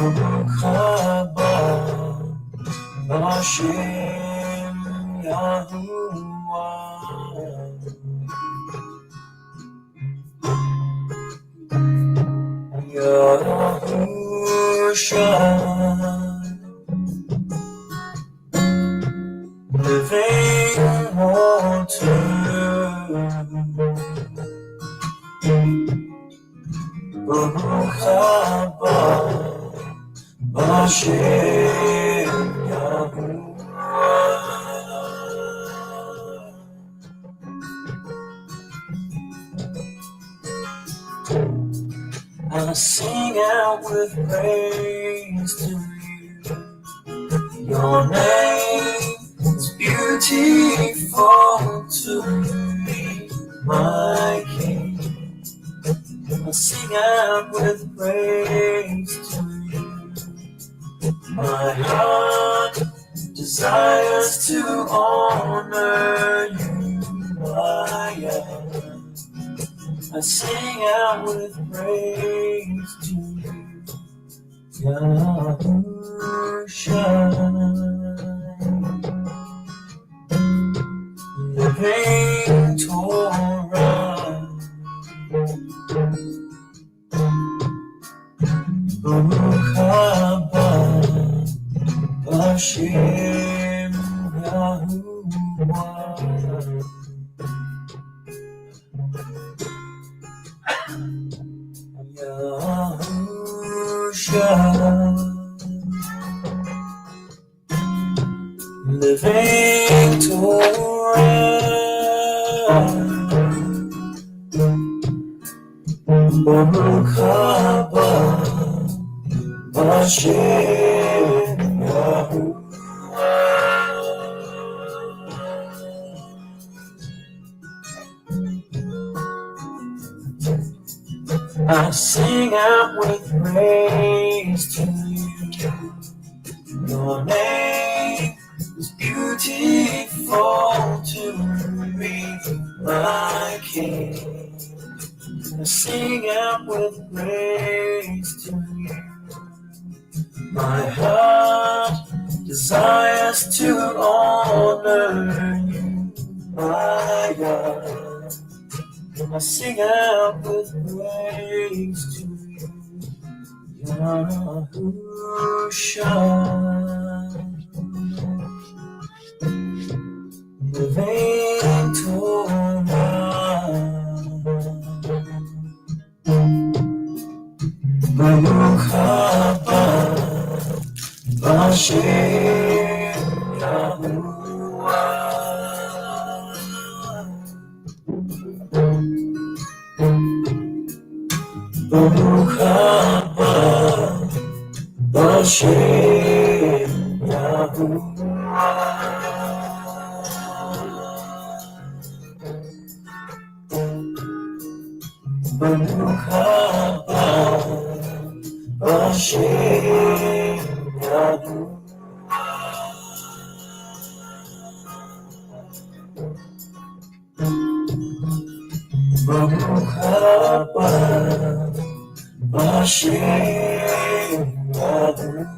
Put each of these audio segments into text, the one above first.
Baruch haba Hashem Yahuwah. Yahusha, living water. Baruch haba Hashem Yahuwah. I sing out with praise to you. Your name is beautiful to me, my King. I sing out with praise to you. My heart desires to honor you, my God. I sing out with praise to you, Yahusha, living Torah. Baruch haba Hashem Yahuwah. Yahusha, living Torah. Baruch haba Hashem Yahuwah. I sing out with praise to you. Your name is beautiful to me, my King. I sing out with praise to you. My heart desires to honor you, my God. I sing out with praise to you, Yahusha, living Torah. Baruch haba Hashem Yahuwah. Baruch haba Hashem Yahuwah. Baruch haba Hashem Yahuwah. Baruch haba Hashem Yahuwah.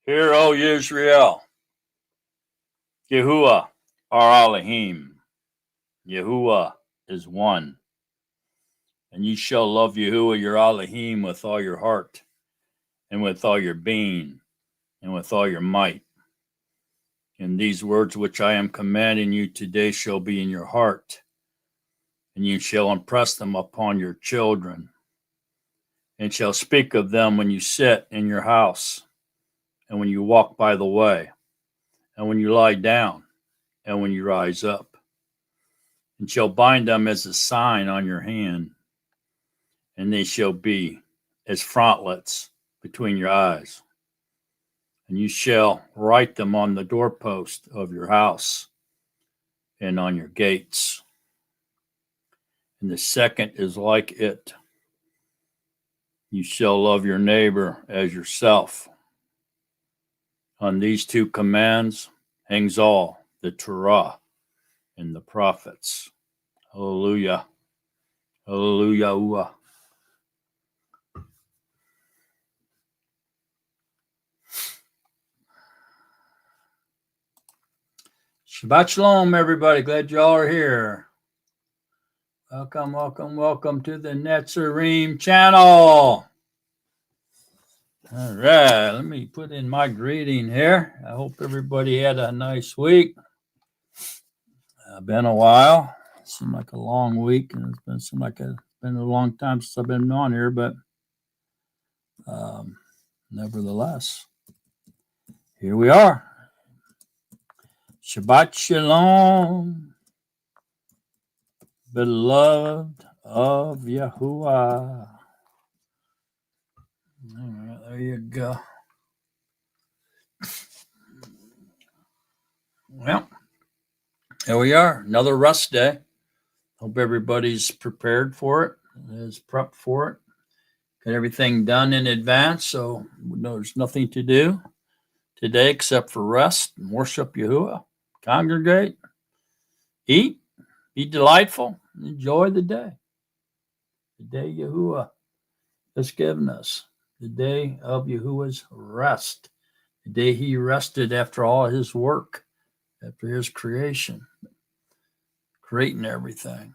Hear, O Israel, Yahuwah, are Elohim. Yahuwah is one. And ye shall love Yahuwah your Elohim with all your heart, and with all your being, and with all your might. And these words which I am commanding you today shall be in your heart, and you shall impress them upon your children, and shall speak of them when you sit in your house, and when you walk by the way, and when you lie down, and when you rise up, and shall bind them as a sign on your hand, and they shall be as frontlets between your eyes. And you shall write them on the doorpost of your house and on your gates. And the second is like it. You shall love your neighbor as yourself. On these two commands hangs all the Torah and the prophets. Hallelujah. Hallelujah. Shabbat Shalom, everybody. Glad y'all are here. Welcome, welcome, welcome to the Netzarim channel. All right, let me put in my greeting here. I hope everybody had a nice week. Been a while. Seemed like a long week, and it's been a long time since I've been on here, but nevertheless, here we are. Shabbat Shalom, beloved of Yahuwah. All right, there you go. Well, here we are, another rest day. Hope everybody's prepared for it, is prepped for it. Got everything done in advance, so there's nothing to do today except for rest and worship Yahuwah, congregate, eat, be delightful, enjoy the day. The day Yahuwah has given us, the day of Yahuwah's rest, the day he rested after all his work, after his creation, creating everything.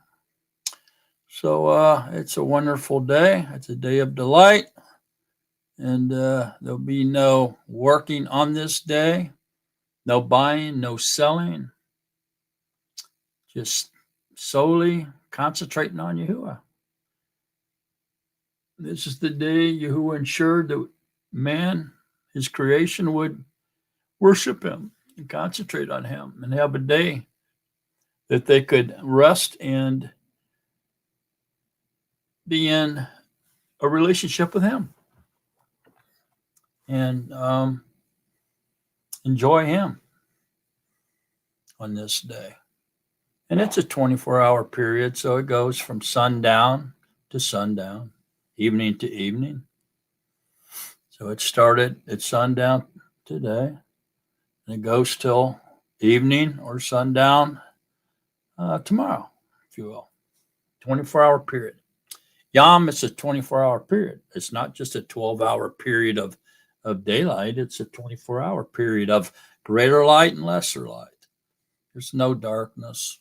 So it's a wonderful day. It's a day of delight. And there'll be no working on this day, no buying, no selling, just solely concentrating on Yahuwah. This is the day Yahuwah ensured that man, his creation, would worship him and concentrate on him and have a day that they could rest and be in a relationship with him and enjoy him on this day. And it's a 24-hour period, so it goes from sundown to sundown, evening to evening. So it started at sundown today, and it goes till evening or sundown tomorrow, if you will. 24-hour period. Yom, it's a 24-hour period. It's not just a 12-hour period of daylight. It's a 24-hour period of greater light and lesser light. There's no darkness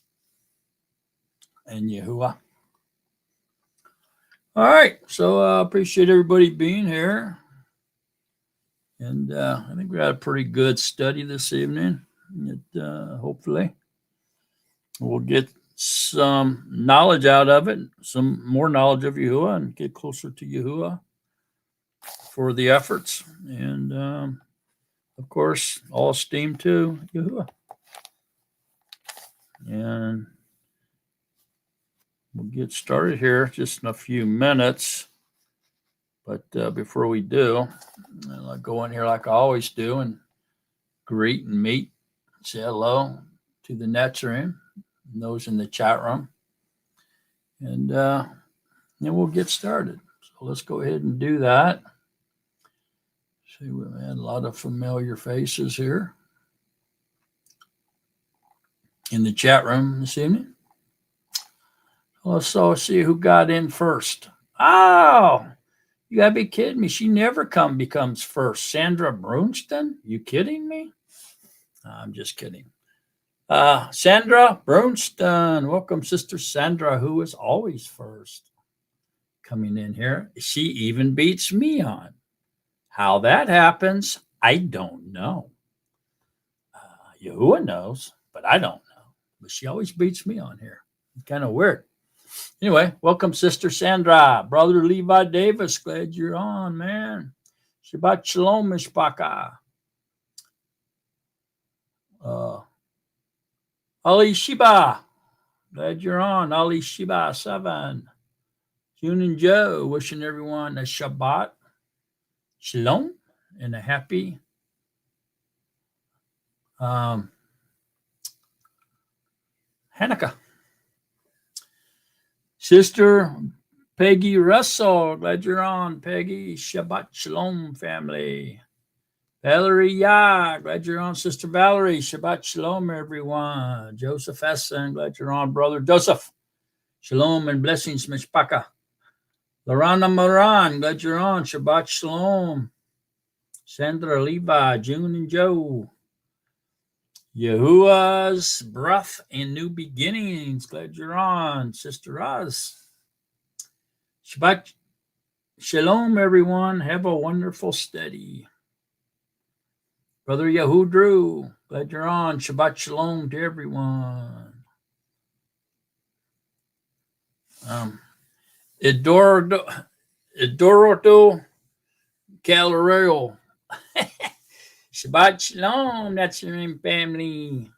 in Yahuwah. All right, so I appreciate everybody being here. And I think we had a pretty good study this evening. Hopefully we'll get some knowledge out of it, some more knowledge of Yahuwah, and get closer to Yahuwah for the efforts. And, of course, all esteem to Yahuwah. And we'll get started here just in a few minutes. But before we do, I'll go in here like I always do and greet and meet, say hello to the Netzarim and those in the chat room. And then we'll get started. So let's go ahead and do that. See, we've had a lot of familiar faces here in the chat room this evening. Let's all see who got in first. Oh, you gotta be kidding me. She never becomes first. Sandra Brunston? You kidding me? I'm just kidding. Sandra Brunston. Welcome, Sister Sandra, who is always first coming in here. She even beats me on. How that happens, I don't know. Yahuwah knows, but I don't know. But she always beats me on here. Kind of weird. Anyway, welcome, Sister Sandra. Brother Levi Davis, glad you're on, man. Shabbat Shalom, Mishpaka. Ali Shiba, glad you're on. Ali Shiba 7. June and Joe, wishing everyone a Shabbat Shalom and a happy Hanukkah. Sister Peggy Russell, glad you're on, Peggy. Shabbat Shalom, family. Valerie Yah, glad you're on, Sister Valerie. Shabbat Shalom, everyone. Joseph Essen, glad you're on, Brother Joseph. Shalom and blessings, Mishpaka. Lorana Moran, glad you're on. Shabbat Shalom. Sandra Levi, June and Joe. Yahuwah's breath and new beginnings. Glad you're on, Sister Roz. Shabbat Shalom, everyone. Have a wonderful study. Brother Yahu Drew, glad you're on. Shabbat Shalom to everyone. Edoroto Caloreo. Shabbat Shalom, that's your name, family.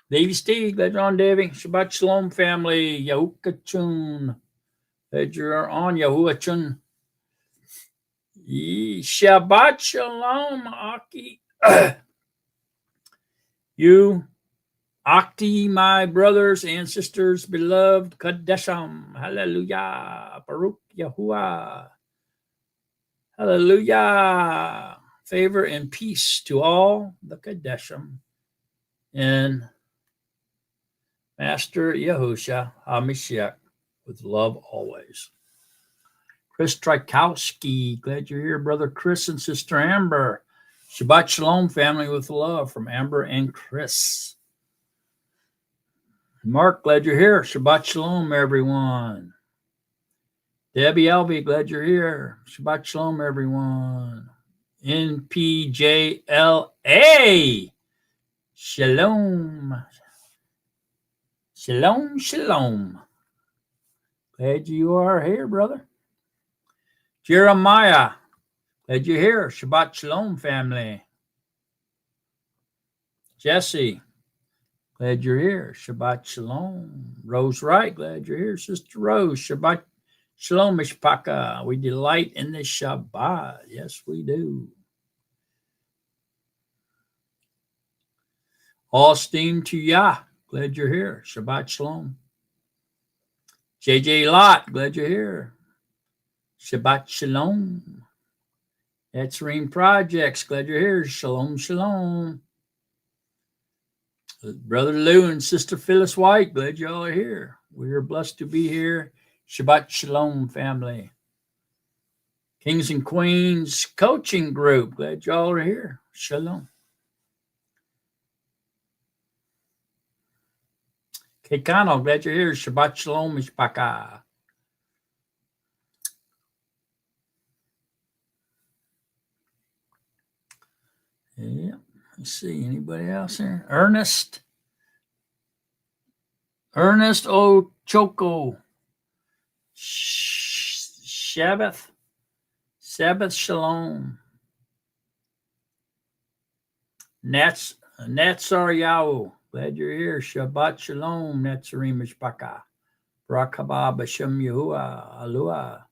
Davy Steve, glad you're on, Davy. Shabbat Shalom, family. Yahukachun, glad you're on, Yahuachun. Shabbat Shalom, Aki. You, Akti, my brothers and sisters, beloved Kadesham. Hallelujah. Baruch Yahuwah. Hallelujah. Favor and peace to all the Kadesham and Master Yahusha HaMashiach with love always. Chris Trykowski, glad you're here, Brother Chris and Sister Amber. Shabbat Shalom, family, with love from Amber and Chris. Mark, glad you're here. Shabbat Shalom, everyone. Debbie Alvey, glad you're here. Shabbat Shalom, everyone. NPJLA. Shalom. Shalom, shalom. Glad you are here, brother. Jeremiah, glad you're here. Shabbat Shalom, family. Jesse, glad you're here. Shabbat Shalom. Rose Wright, glad you're here. Sister Rose, Shabbat Shalom, Mishpaka. We delight in the Shabbat. Yes, we do. All steam to Yah. Glad you're here. Shabbat Shalom. JJ Lot, glad you're here. Shabbat Shalom. Etzreem Projects, glad you're here. Shalom, shalom. Brother Lou and Sister Phyllis White, glad y'all are here. We are blessed to be here. Shabbat Shalom, family. Kings and Queens Coaching Group, glad y'all are here. Shalom. Kekano, glad you're here. Shabbat Shalom, Mishpaka. Yeah, let's see. Anybody else here? Ernest Ochoko. Sabbath Shalom. Natsar Yahu. Glad you're here. Shabbat Shalom. Natsarim Mishpaka. Barak haba b'shem Yahuwah. Alua.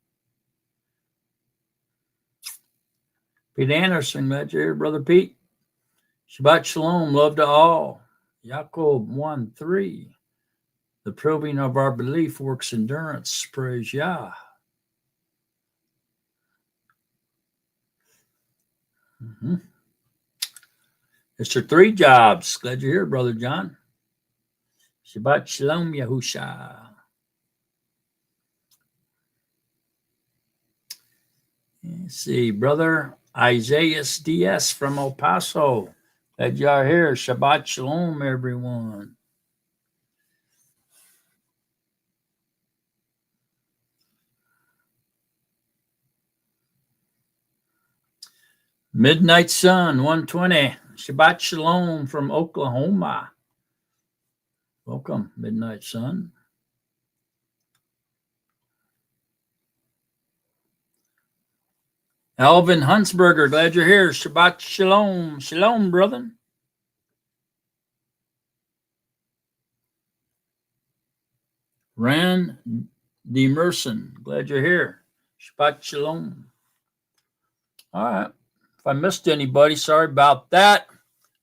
Pete Anderson. Glad you're here, Brother Pete. Shabbat Shalom. Love to all. Yaakov 1:3. The probing of our belief works endurance. Praise Yah. Mr. Three Jobs. Glad you're here, Brother John. Shabbat Shalom, Yahusha. Let's see, Brother Isaiah DS from El Paso. Glad y'all here. Shabbat Shalom, everyone. Midnight Sun 120. Shabbat Shalom from Oklahoma. Welcome, Midnight Sun. Alvin Huntsberger, glad you're here. Shabbat Shalom. Shalom, brother. Ran Demerson, glad you're here. Shabbat Shalom. All right. If I missed anybody, sorry about that.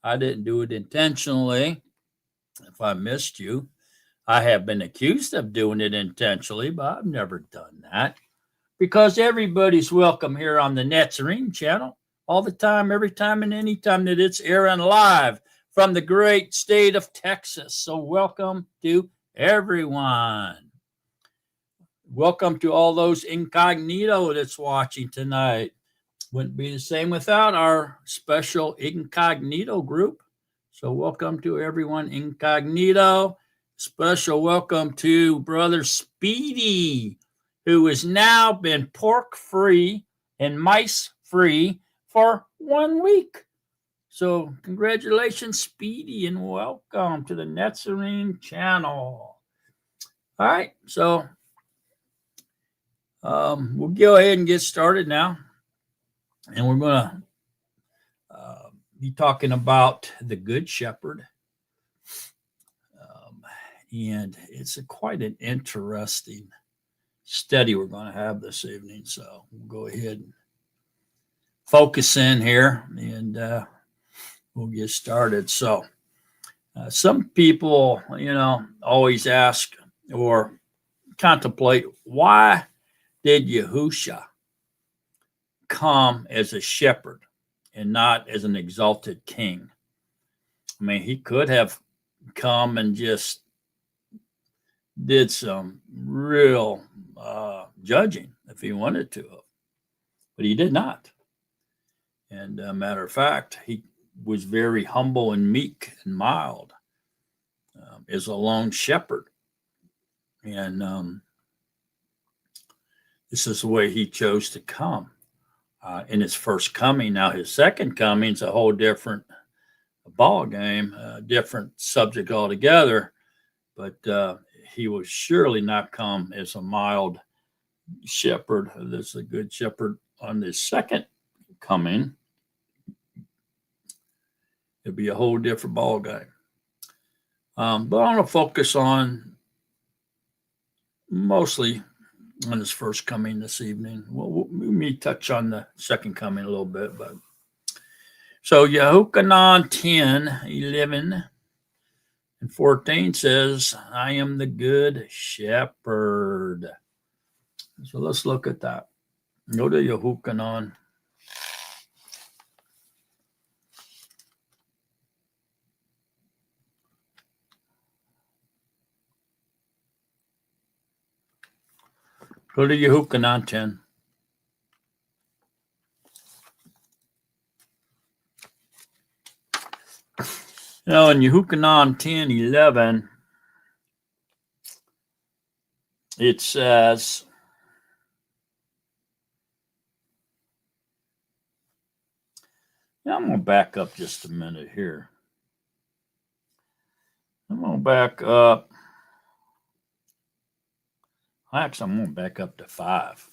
I didn't do it intentionally. If I missed you, I have been accused of doing it intentionally, but I've never done that because everybody's welcome here on the Nazarene channel all the time, every time, and any time that it's airing live from the great state of Texas. So welcome to everyone. Welcome to all those incognito that's watching tonight. Wouldn't be the same without our special incognito group. So welcome to everyone incognito. Special welcome to Brother Speedy, who has now been pork-free and mice-free for 1 week. So congratulations, Speedy, and welcome to the Nazarene channel. All right, so we'll go ahead and get started now. And we're going to be talking about the Good Shepherd. And it's quite an interesting study we're going to have this evening. So we'll go ahead and focus in here and we'll get started. So some people, always ask or contemplate, why did Yahusha come as a shepherd and not as an exalted king? I mean, he could have come and just did some real judging if he wanted to, but he did not. And matter of fact, he was very humble and meek and mild as a lone shepherd. And this is the way he chose to come in his first coming. Now, his second coming is a whole different ball game, different subject altogether, but he will surely not come as a mild shepherd. There's a good shepherd on the second coming. It'll be a whole different ball game. But I want to focus on mostly on his first coming this evening. We may touch on the second coming a little bit, but so Yahuchanan 10, 11, and 14 says, I am the good shepherd. So let's look at that. Go to Yahuchanan. Go to Yahuchanan 10. Now in Yahuchanan 10, 11, it says, now I'm going to back up just a minute here. I'm going to back up. Actually, I'm going to back up to 5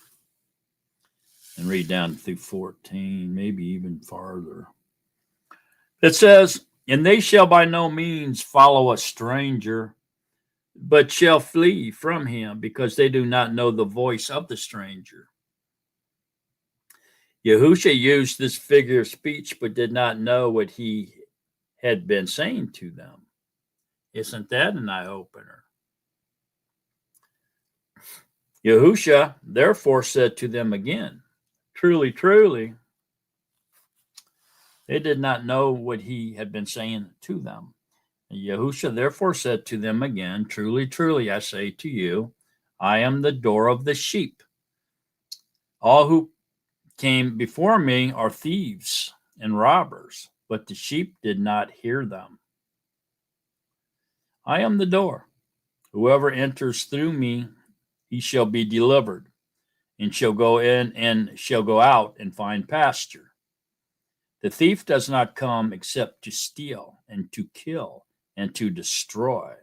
and read down through 14, maybe even farther. It says, and they shall by no means follow a stranger, but shall flee from him, because they do not know the voice of the stranger. Yahusha used this figure of speech, but did not know what he had been saying to them. Isn't that an eye-opener? Yahusha therefore said to them again, truly, truly, they did not know what he had been saying to them. And Yahusha therefore said to them again, truly, truly, I say to you, I am the door of the sheep. All who came before me are thieves and robbers, but the sheep did not hear them. I am the door. Whoever enters through me, he shall be delivered, and shall go in and shall go out and find pasture. The thief does not come except to steal and to kill and to destroy.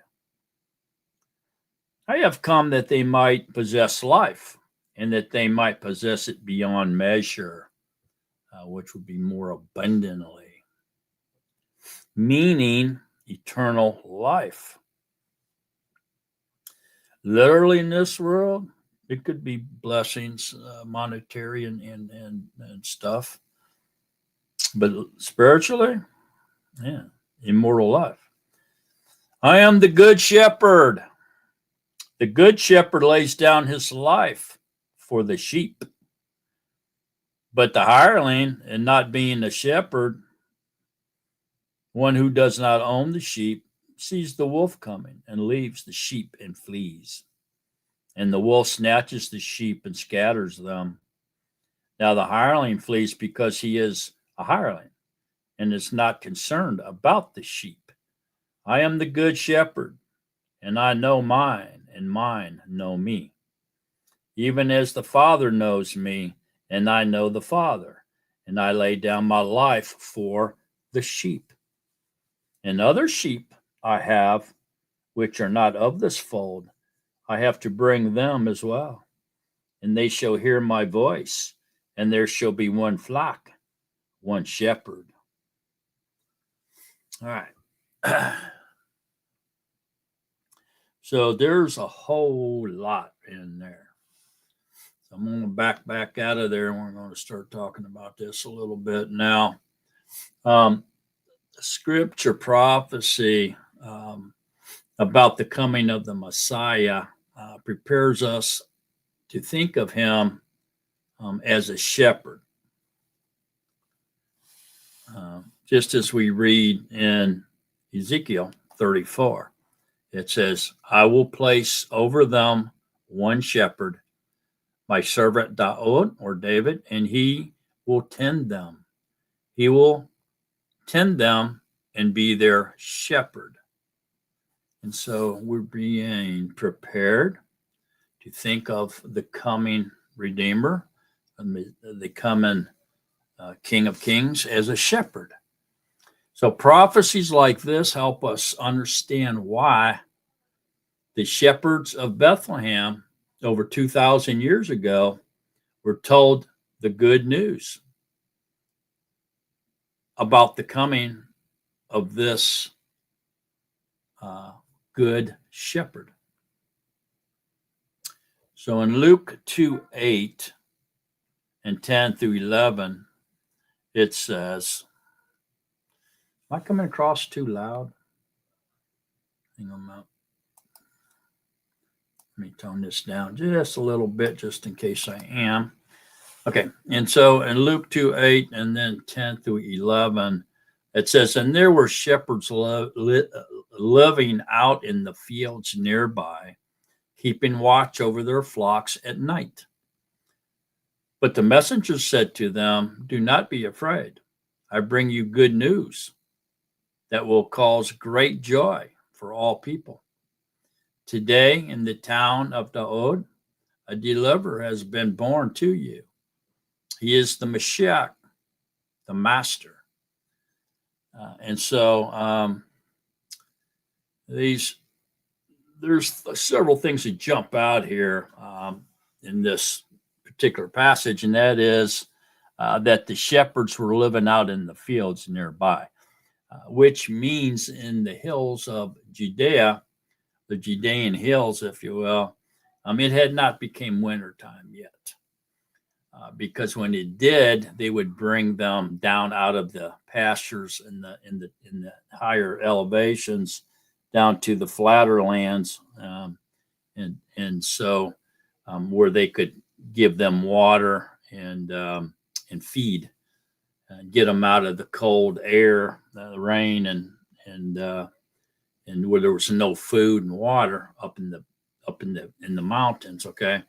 I have come that they might possess life, and that they might possess it beyond measure, which would be more abundantly, meaning eternal life. Literally in this world, it could be blessings, monetary and stuff, but spiritually, yeah, immortal life. I am the good shepherd. The good shepherd lays down his life for the sheep. But the hireling, and not being a shepherd, one who does not own the sheep, sees the wolf coming and leaves the sheep and flees. And the wolf snatches the sheep and scatters them. Now the hireling flees because he is a hireling and is not concerned about the sheep. I am the good shepherd, and I know mine, and mine know me. Even as the Father knows me, and I know the Father, and I lay down my life for the sheep. And other sheep I have, which are not of this fold, I have to bring them as well. And they shall hear my voice, and there shall be one flock, one shepherd. All right. So there's a whole lot in there. So I'm going to back out of there, and we're going to start talking about this a little bit now. Scripture prophecy about the coming of the Messiah prepares us to think of him as a shepherd. Just as we read in Ezekiel 34, it says, I will place over them one shepherd, my servant Daud or David, and he will tend them. He will tend them and be their shepherd. And so we're being prepared to think of the coming Redeemer, the coming King of Kings as a shepherd. So prophecies like this help us understand why the shepherds of Bethlehem over 2,000 years ago were told the good news about the coming of this good shepherd. So in Luke 2:8 and 10 through 11, it says, am I coming across too loud? Hang on a minute. Let me tone this down just a little bit, just in case I am. Okay, and so in Luke 2:8 and then 10 through 11, it says, and there were shepherds living out in the fields nearby, keeping watch over their flocks at night. But the messengers said to them, do not be afraid. I bring you good news that will cause great joy for all people. Today in the town of Daud, a deliverer has been born to you. He is the Mashiach, the Master. And so there's several things that jump out here in this particular passage, and that is that the shepherds were living out in the fields nearby, which means in the hills of Judea, the Judean hills, if you will, it had not become wintertime yet. Because when it did, they would bring them down out of the pastures in the higher elevations down to the flatter lands, and so where they could give them water and feed, get them out of the cold air, the rain, and where there was no food and water up in the mountains. Okay.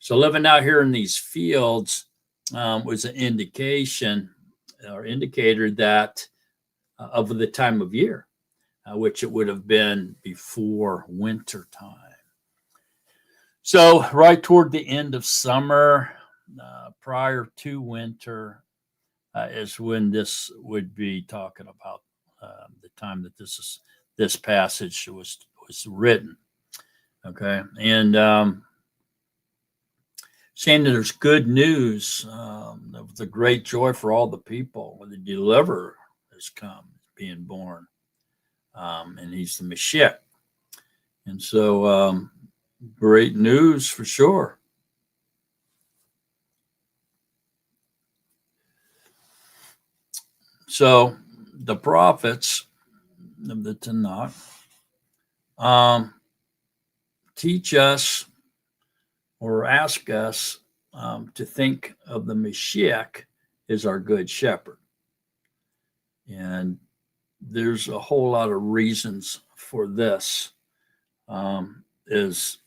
So living out here in these fields was an indication or indicator that of the time of year, which it would have been before winter time. So right toward the end of summer, prior to winter, is when this would be talking about the time that this passage was written. Okay, and saying that there's good news of the great joy for all the people when the deliverer has come, being born, and he's the Mashiach. And so great news for sure. So the prophets of the Tanakh teach us or ask us to think of the Mashiach as our good shepherd. And there's a whole lot of reasons for this. Is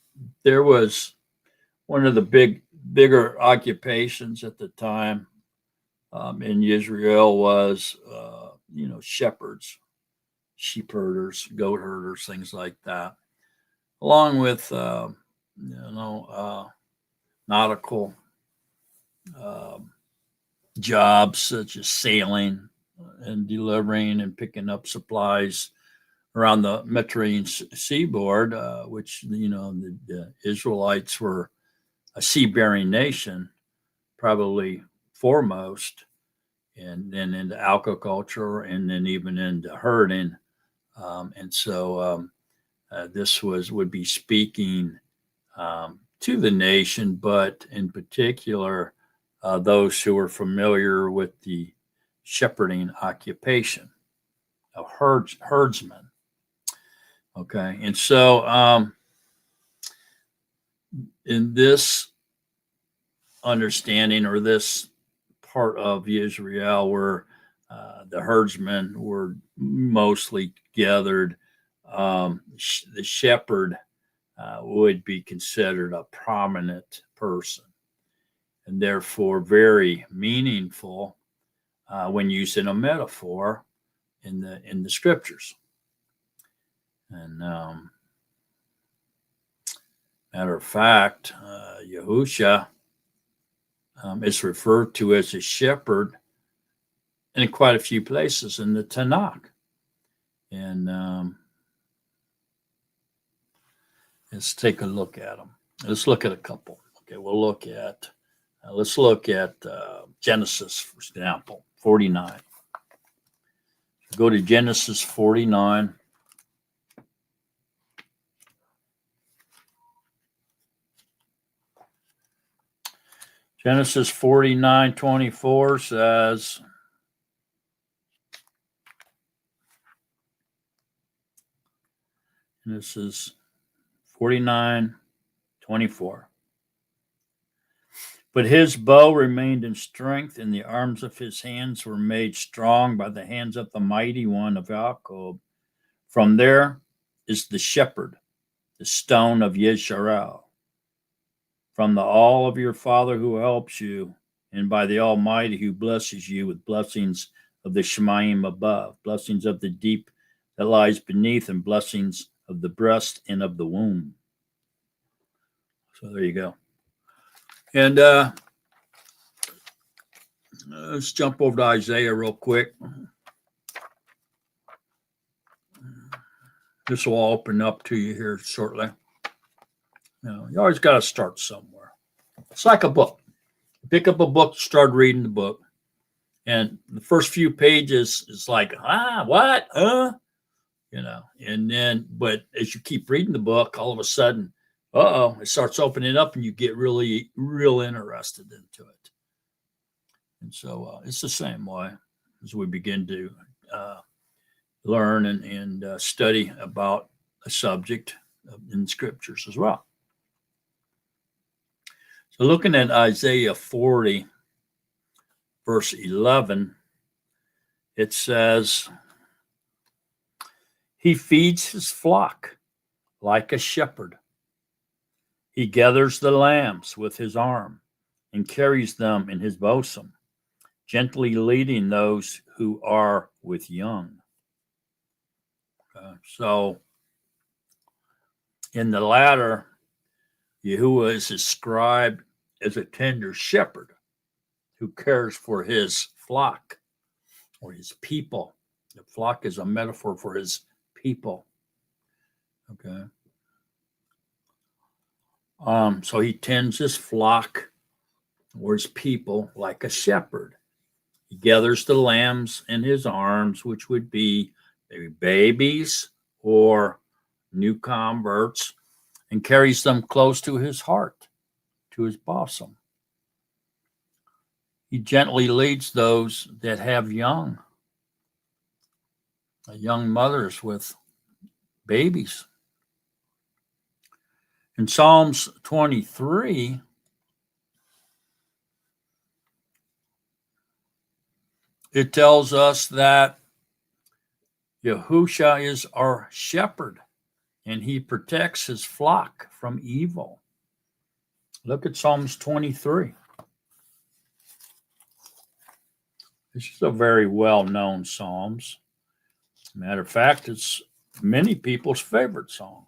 there was one of the bigger occupations at the time in Israel was, shepherds, sheep herders, goat herders, things like that, along with, nautical jobs such as sailing and delivering and picking up supplies around the Mediterranean seaboard, which, the Israelites were a sea-bearing nation, probably foremost, and then into aquaculture, and then even into herding. And so this would be speaking to the nation, but in particular, those who are familiar with the shepherding occupation of herdsmen. Okay, and so in this understanding, or this part of Israel where the herdsmen were mostly gathered, the shepherd would be considered a prominent person, and therefore very meaningful when using a metaphor in the scriptures. And matter of fact, Yahusha is referred to as a shepherd in quite a few places in the Tanakh. And let's take a look at them. Let's look at a couple. Okay, let's look at Genesis, for example, 49. Go to Genesis 49. Genesis 49:24 says, and this is 49:24. But his bow remained in strength, and the arms of his hands were made strong by the hands of the mighty one of Jacob. From there is the shepherd, the stone of Yisrael. From the all of your Father who helps you, and by the Almighty who blesses you with blessings of the Shemayim above, blessings of the deep that lies beneath, and blessings of the breast and of the womb. So there you go. And let's jump over to Isaiah real quick. This will all open up to you here shortly. You always got to start somewhere. It's like a book. Pick up a book, start reading the book, and the first few pages is like, what? And then, but as you keep reading the book, all of a sudden, it starts opening up, and you get really, real interested into it. And so it's the same way as we begin to learn and study about a subject in scriptures as well. So looking at Isaiah 40, verse 11, it says, he feeds his flock like a shepherd. He gathers the lambs with his arm and carries them in his bosom, gently leading those who are with young. So in the latter, Yahuwah is described as a tender shepherd who cares for his flock or his people. The flock is a metaphor for his people. Okay. So he tends his flock or his people like a shepherd. He gathers the lambs in his arms, which would be maybe babies or new converts, and carries them close to his heart, to his bosom. He gently leads those that have young mothers with babies. In Psalms 23, it tells us that Yahusha is our shepherd and he protects his flock from evil. Look at Psalms 23. This is a very well-known Psalms. Matter of fact, it's many people's favorite song.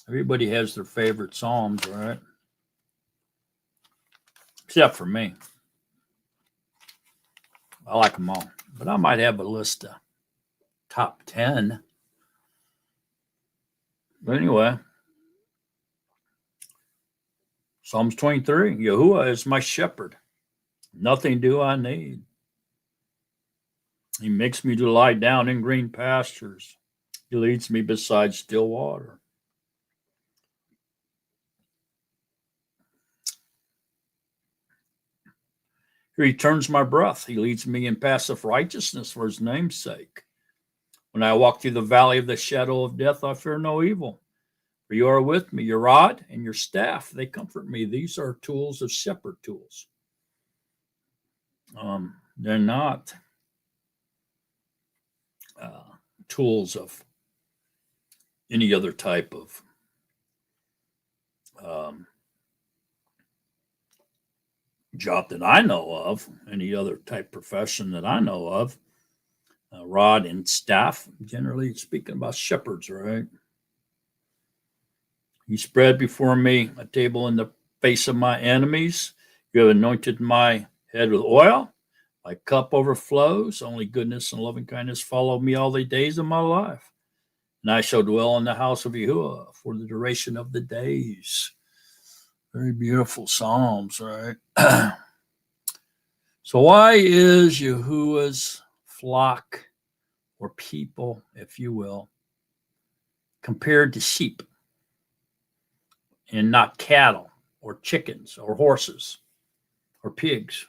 Everybody has their favorite Psalms, right? Except for me. I like them all. But I might have a list of top 10. But anyway, Psalms 23, Yahuwah is my shepherd. Nothing do I need. He makes me to lie down in green pastures. He leads me beside still water. He returns my breath. He leads me in paths of righteousness for his name's sake. When I walk through the valley of the shadow of death, I fear no evil. For you are with me, your rod and your staff, they comfort me. These are tools of shepherd tools. They're not tools of any other type of job that I know of, any other type profession that I know of. Rod and staff, generally speaking about shepherds, right? You spread before me a table in the face of my enemies. You have anointed my head with oil. My cup overflows. Only goodness and loving kindness follow me all the days of my life. And I shall dwell in the house of Yahuwah for the duration of the days. Very beautiful Psalms, right? So why is Yahuwah's flock or people, if you will, compared to sheep and not cattle or chickens or horses or pigs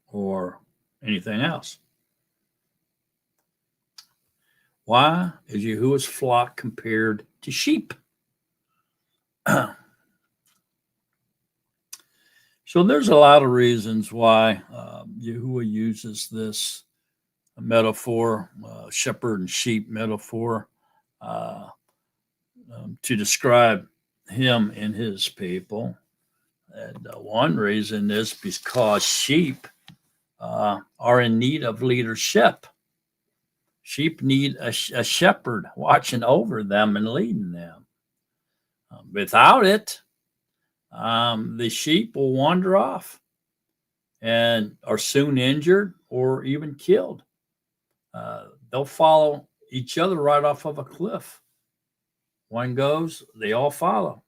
or anything else? Why is Yahuwah's flock compared to sheep? So there's a lot of reasons why Yahuwah uses this metaphor, shepherd and sheep metaphor, to describe him and his people. And one reason is because sheep are in need of leadership. Sheep need a shepherd watching over them and leading them. Without it, the sheep will wander off and are soon injured or even killed. They'll follow each other right off of a cliff. One goes, they all follow.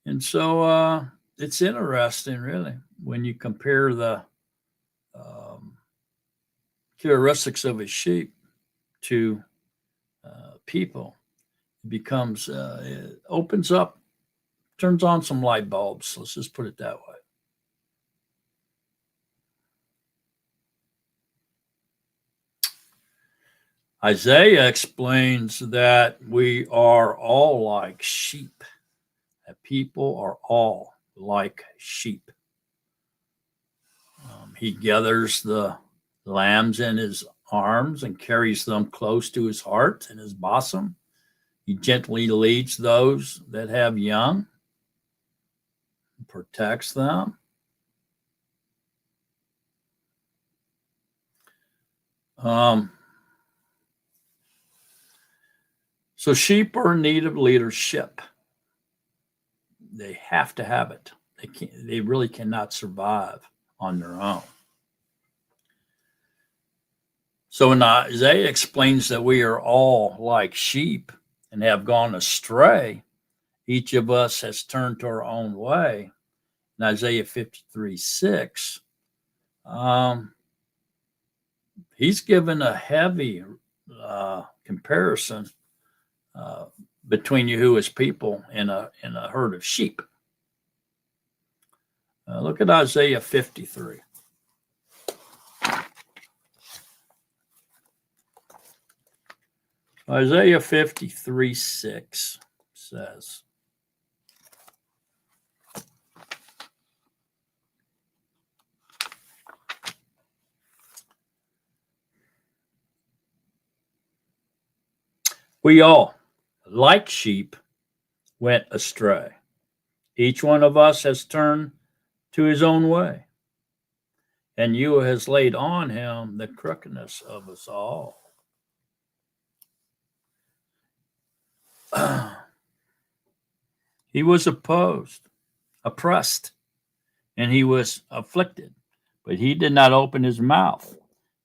And so it's interesting, really, when you compare the characteristics of a sheep to people. It becomes, it opens up, turns on some light bulbs. Let's just put it that way. Isaiah explains that we are all like sheep, that people are all like sheep. He gathers the lambs in his arms and carries them close to his heart and his bosom. He gently leads those that have young, protects them. Um, so sheep are in need of leadership. They have to have it. They really cannot survive on their own. So when Isaiah explains that we are all like sheep and have gone astray, each of us has turned to our own way. In Isaiah 53:6, he's given a heavy comparison uh, between Yahuwah's people and a herd of sheep. Look at Isaiah 53. Isaiah 53:6 says, we all, like sheep, went astray. Each one of us has turned to his own way, and you has laid on him the crookedness of us all. He was oppressed, and he was afflicted, but he did not open his mouth.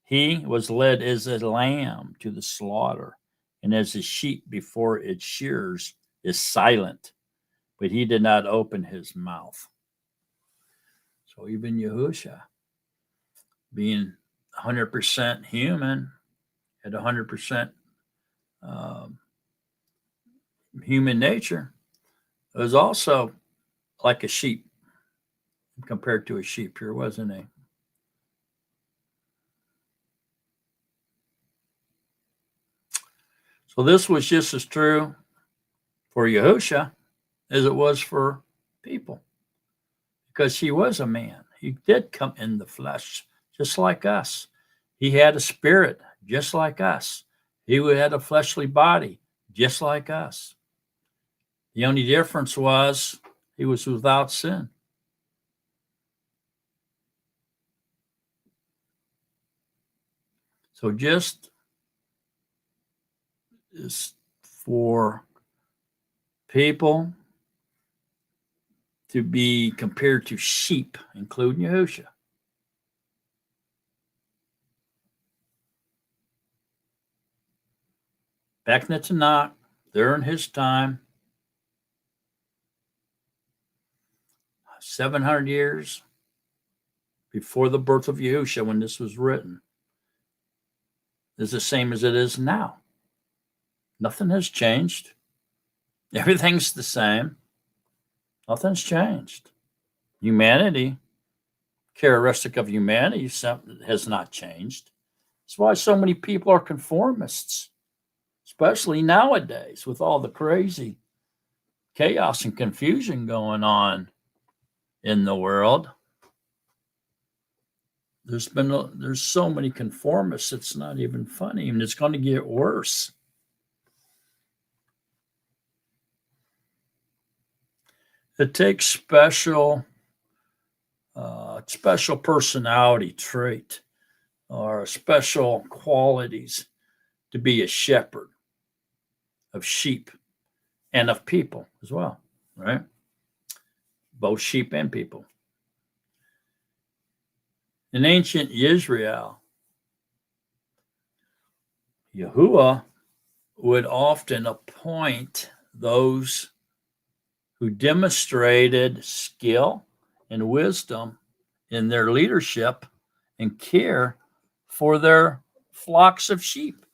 He was led as a lamb to the slaughter, and as a sheep before its shearers is silent, but he did not open his mouth. So even Yahusha, being 100% human, had 100% human nature, was also like a sheep compared to a sheep here, wasn't he? So this was just as true for Yahusha as it was for people, because he was a man. He did come in the flesh, just like us. He had a spirit, just like us. He had a fleshly body, just like us. The only difference was he was without sin. So just as for people to be compared to sheep, including Yahusha, back in the Tanakh, during his time, 700 years before the birth of Yahusha, when this was written, is the same as it is now. Nothing has changed. Everything's the same. Nothing's changed. Humanity, characteristic of humanity, has not changed. That's why so many people are conformists, especially nowadays with all the crazy chaos and confusion going on in the world. There's so many conformists, it's not even funny, and it's going to get worse. It takes special personality trait or special qualities to be a shepherd of sheep and of people as well, right? Both sheep and people. In ancient Israel, Yahuwah would often appoint those who demonstrated skill and wisdom in their leadership and care for their flocks of sheep.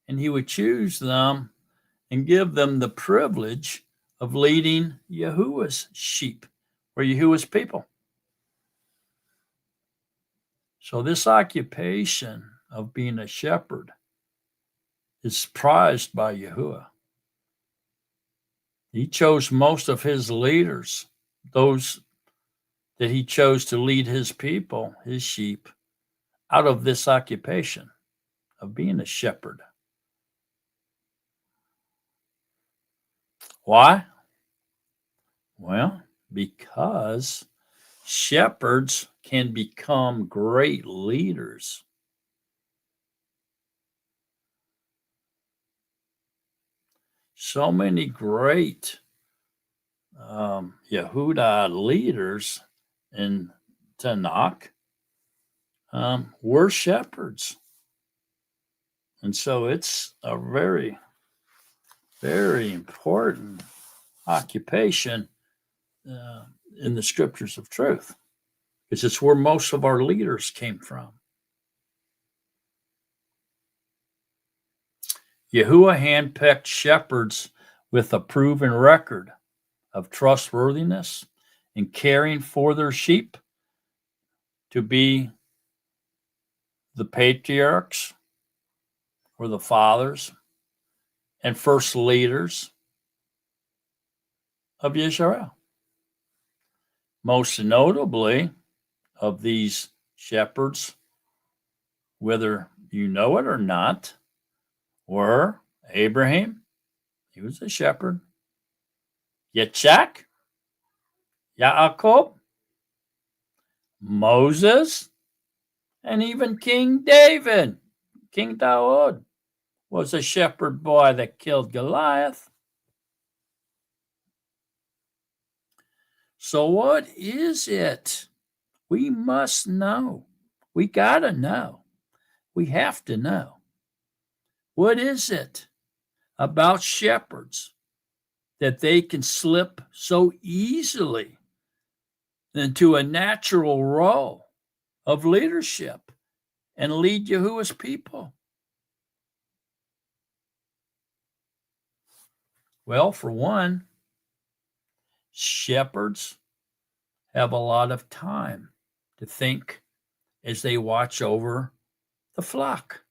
And he would choose them and give them the privilege of leading Yahuwah's sheep or Yahuwah's people. So this occupation of being a shepherd is prized by Yahuwah. He chose most of his leaders, those that he chose to lead his people, his sheep, out of this occupation of being a shepherd. Why? Well, because shepherds can become great leaders. So many great Yehuda leaders in Tanakh were shepherds. And so it's a very, very important occupation in the scriptures of truth, because it's where most of our leaders came from. Yahuwah handpicked shepherds with a proven record of trustworthiness in caring for their sheep to be the patriarchs or the fathers and first leaders of Israel. Most notably of these shepherds, whether you know it or not, were Abraham, he was a shepherd, Yitzhak, Yaakov, Moses, and even King David. King Daud was a shepherd boy that killed Goliath. So what is it? We must know. We got to know. We have to know. What is it about shepherds that they can slip so easily into a natural role of leadership and lead Yahuwah's people? Well, for one, shepherds have a lot of time to think as they watch over the flock.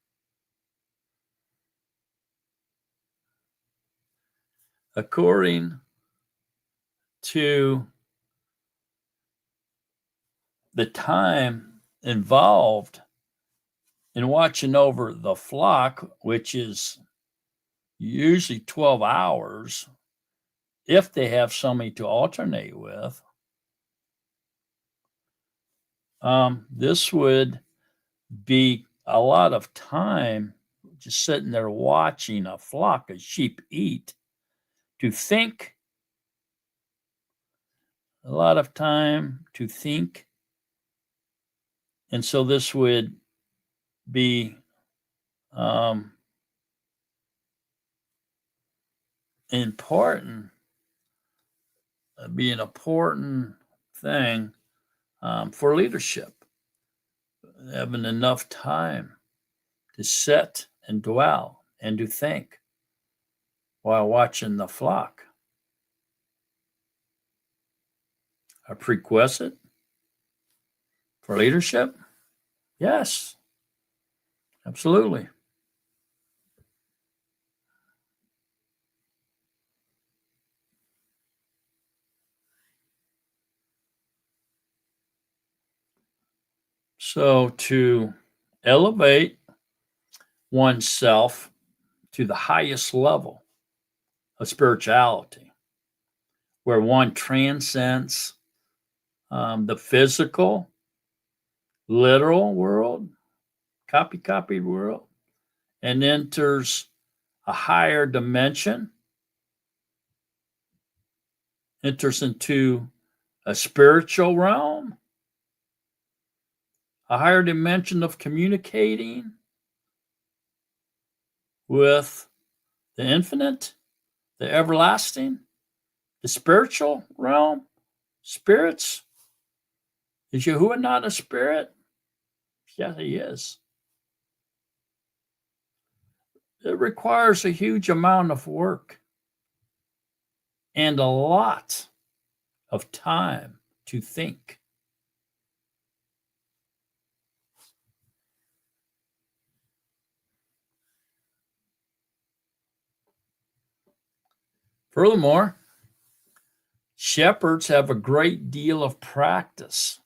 According to the time involved in watching over the flock, which is usually 12 hours, if they have somebody to alternate with, this would be a lot of time just sitting there watching a flock of sheep eat, to think, a lot of time to think. And so this would be important, be an important thing for leadership, having enough time to sit and dwell and to think while watching the flock. A prerequisite for leadership? Yes, absolutely. So to elevate oneself to the highest level of spirituality, where one transcends the physical, literal world, copied world, and enters a higher dimension, enters into a spiritual realm, a higher dimension of communicating with the infinite, the everlasting, the spiritual realm, spirits. Is Yahuwah not a spirit? Yes, he is. It requires a huge amount of work and a lot of time to think. Furthermore, shepherds have a great deal of practice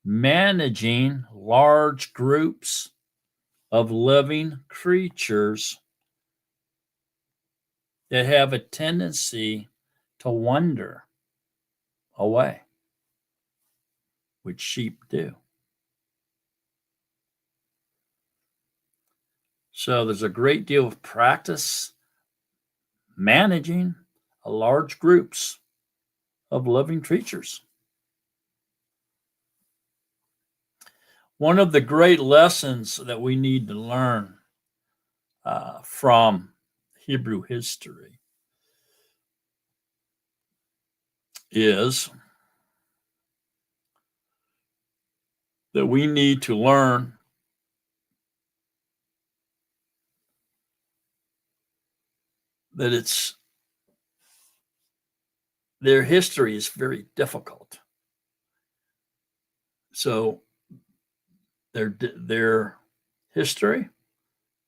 managing large groups of living creatures that have a tendency to wander away. which sheep do. So there's a great deal of practice managing large groups of living creatures. One of the great lessons that we need to learn from Hebrew history is that we need to learn that their history is very difficult. So their history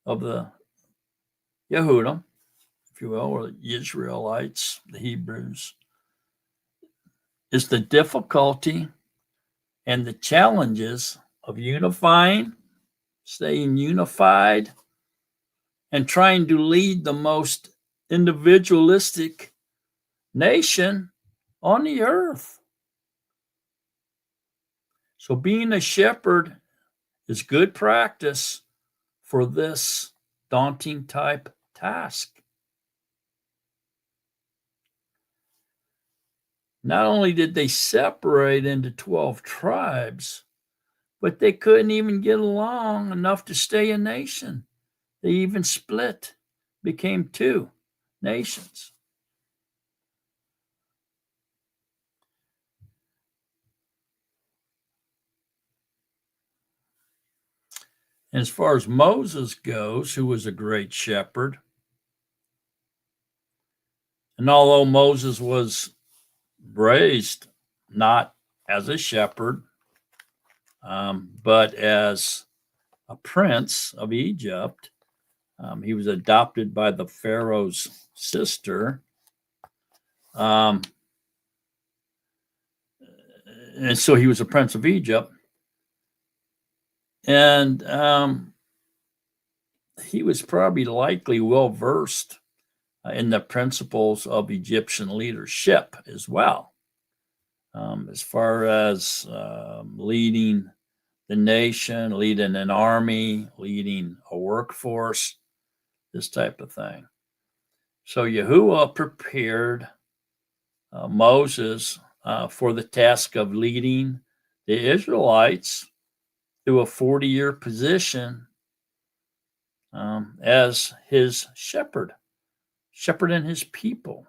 of the Yehudim, if you will, or the Israelites, the Hebrews, is the difficulty and the challenges of unifying, staying unified, and trying to lead the most individualistic nation on the earth. So being a shepherd is good practice for this daunting type task. Not only did they separate into 12 tribes, but they couldn't even get along enough to stay a nation. They even split, became 2 nations. And as far as Moses goes, who was a great shepherd, and although Moses was raised not as a shepherd, but as a prince of Egypt, he was adopted by the Pharaoh's sister. And so he was a prince of Egypt. And he was probably likely well versed in the principles of Egyptian leadership as well, as far as leading the nation, leading an army, leading a workforce, this type of thing. So Yahuwah prepared Moses for the task of leading the Israelites through a 40-year position as his shepherding his people.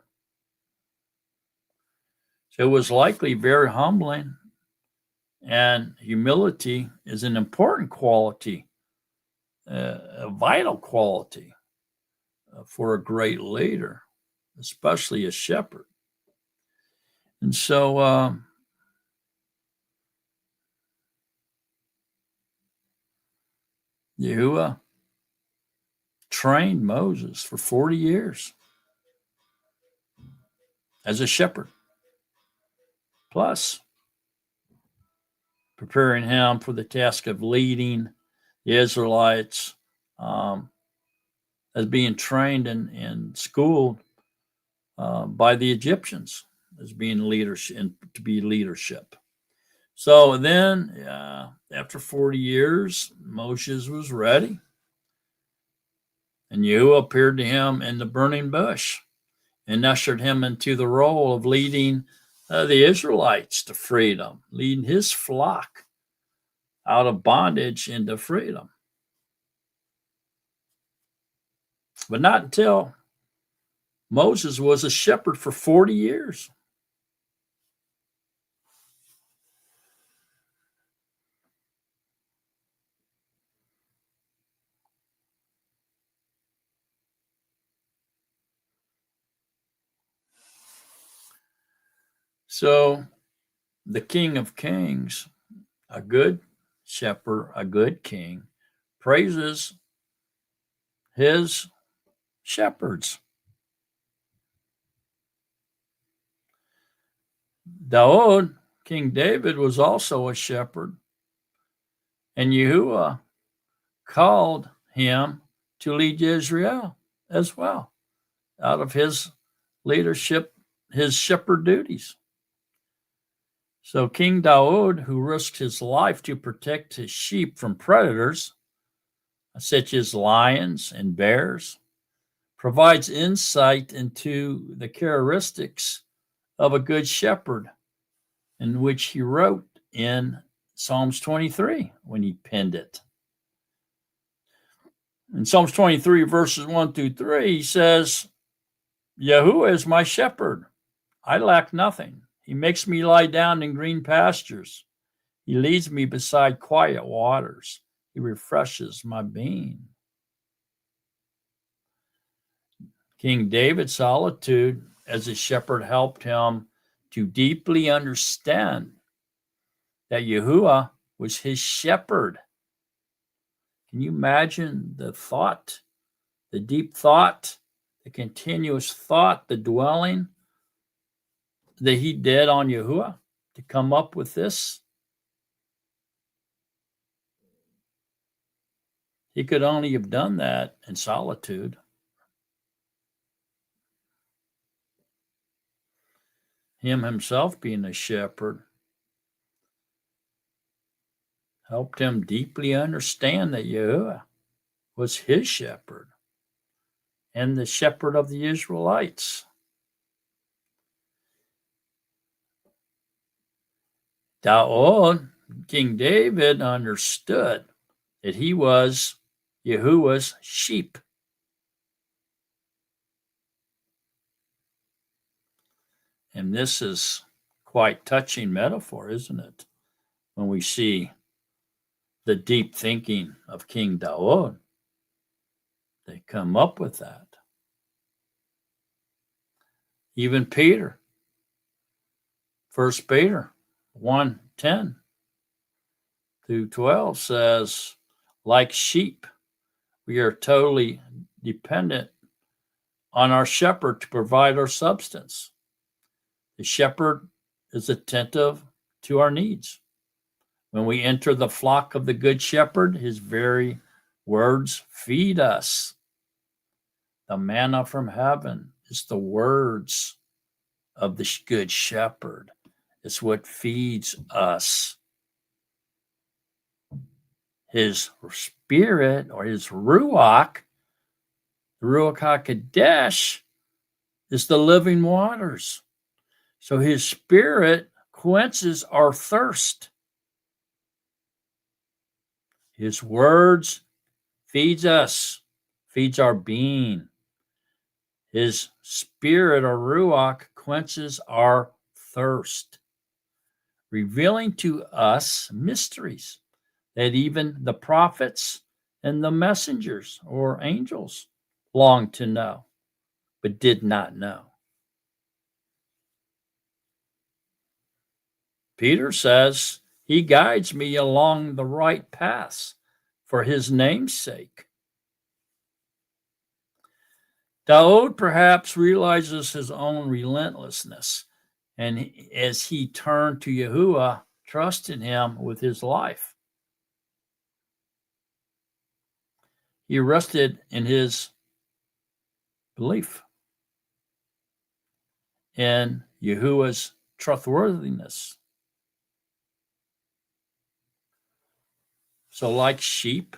So it was likely very humbling, and humility is an important quality, a vital quality for a great leader, especially a shepherd. And so Yahuwah trained Moses for 40 years as a shepherd, plus preparing him for the task of leading the Israelites as being trained and schooled by the Egyptians as being leadership and to be leadership. So then, after 40 years, Moses was ready, and Yahuwah appeared to him in the burning bush and ushered him into the role of leading the Israelites to freedom, leading his flock out of bondage into freedom. But not until Moses was a shepherd for 40 years. So the King of Kings, a good shepherd, a good king, praises his shepherds. Daud, King David, was also a shepherd, and Yahuwah called him to lead Israel as well out of his leadership, his shepherd duties. So King Daud, who risked his life to protect his sheep from predators, such as lions and bears, provides insight into the characteristics of a good shepherd, in which he wrote in Psalms 23 when he penned it. In Psalms 23, verses 1 through 3, he says, Yahuwah is my shepherd. I lack nothing. He makes me lie down in green pastures. He leads me beside quiet waters. He refreshes my being. King David's solitude as a shepherd helped him to deeply understand that Yahuwah was his shepherd. Can you imagine the thought, the deep thought, the continuous thought, the dwelling that he did on Yahuwah to come up with this? He could only have done that in solitude. Him himself being a shepherd helped him deeply understand that Yahuwah was his shepherd and the shepherd of the Israelites. Daud, King David, understood that he was Yahuwah's sheep. And this is quite touching metaphor, isn't it? When we see the deep thinking of King Daud, they come up with that. Even Peter, 1 Peter 1:10 through 12 says, like sheep, we are totally dependent on our shepherd to provide our substance. The shepherd is attentive to our needs. When we enter the flock of the good shepherd, his very words feed us. The manna from heaven is the words of the good shepherd. It's what feeds us. His spirit, or his ruach, the Ruach HaKodesh, is the living waters. So his spirit quenches our thirst. His words feeds us, feeds our being. His spirit, or ruach, quenches our thirst, revealing to us mysteries that even the prophets and the messengers or angels longed to know, but did not know. Peter says, he guides me along the right paths for his name's sake. Daud perhaps realizes his own relentlessness, and as he turned to Yahuwah, trusted him with his life. He rested in his belief in Yahuwah's trustworthiness. So, like sheep,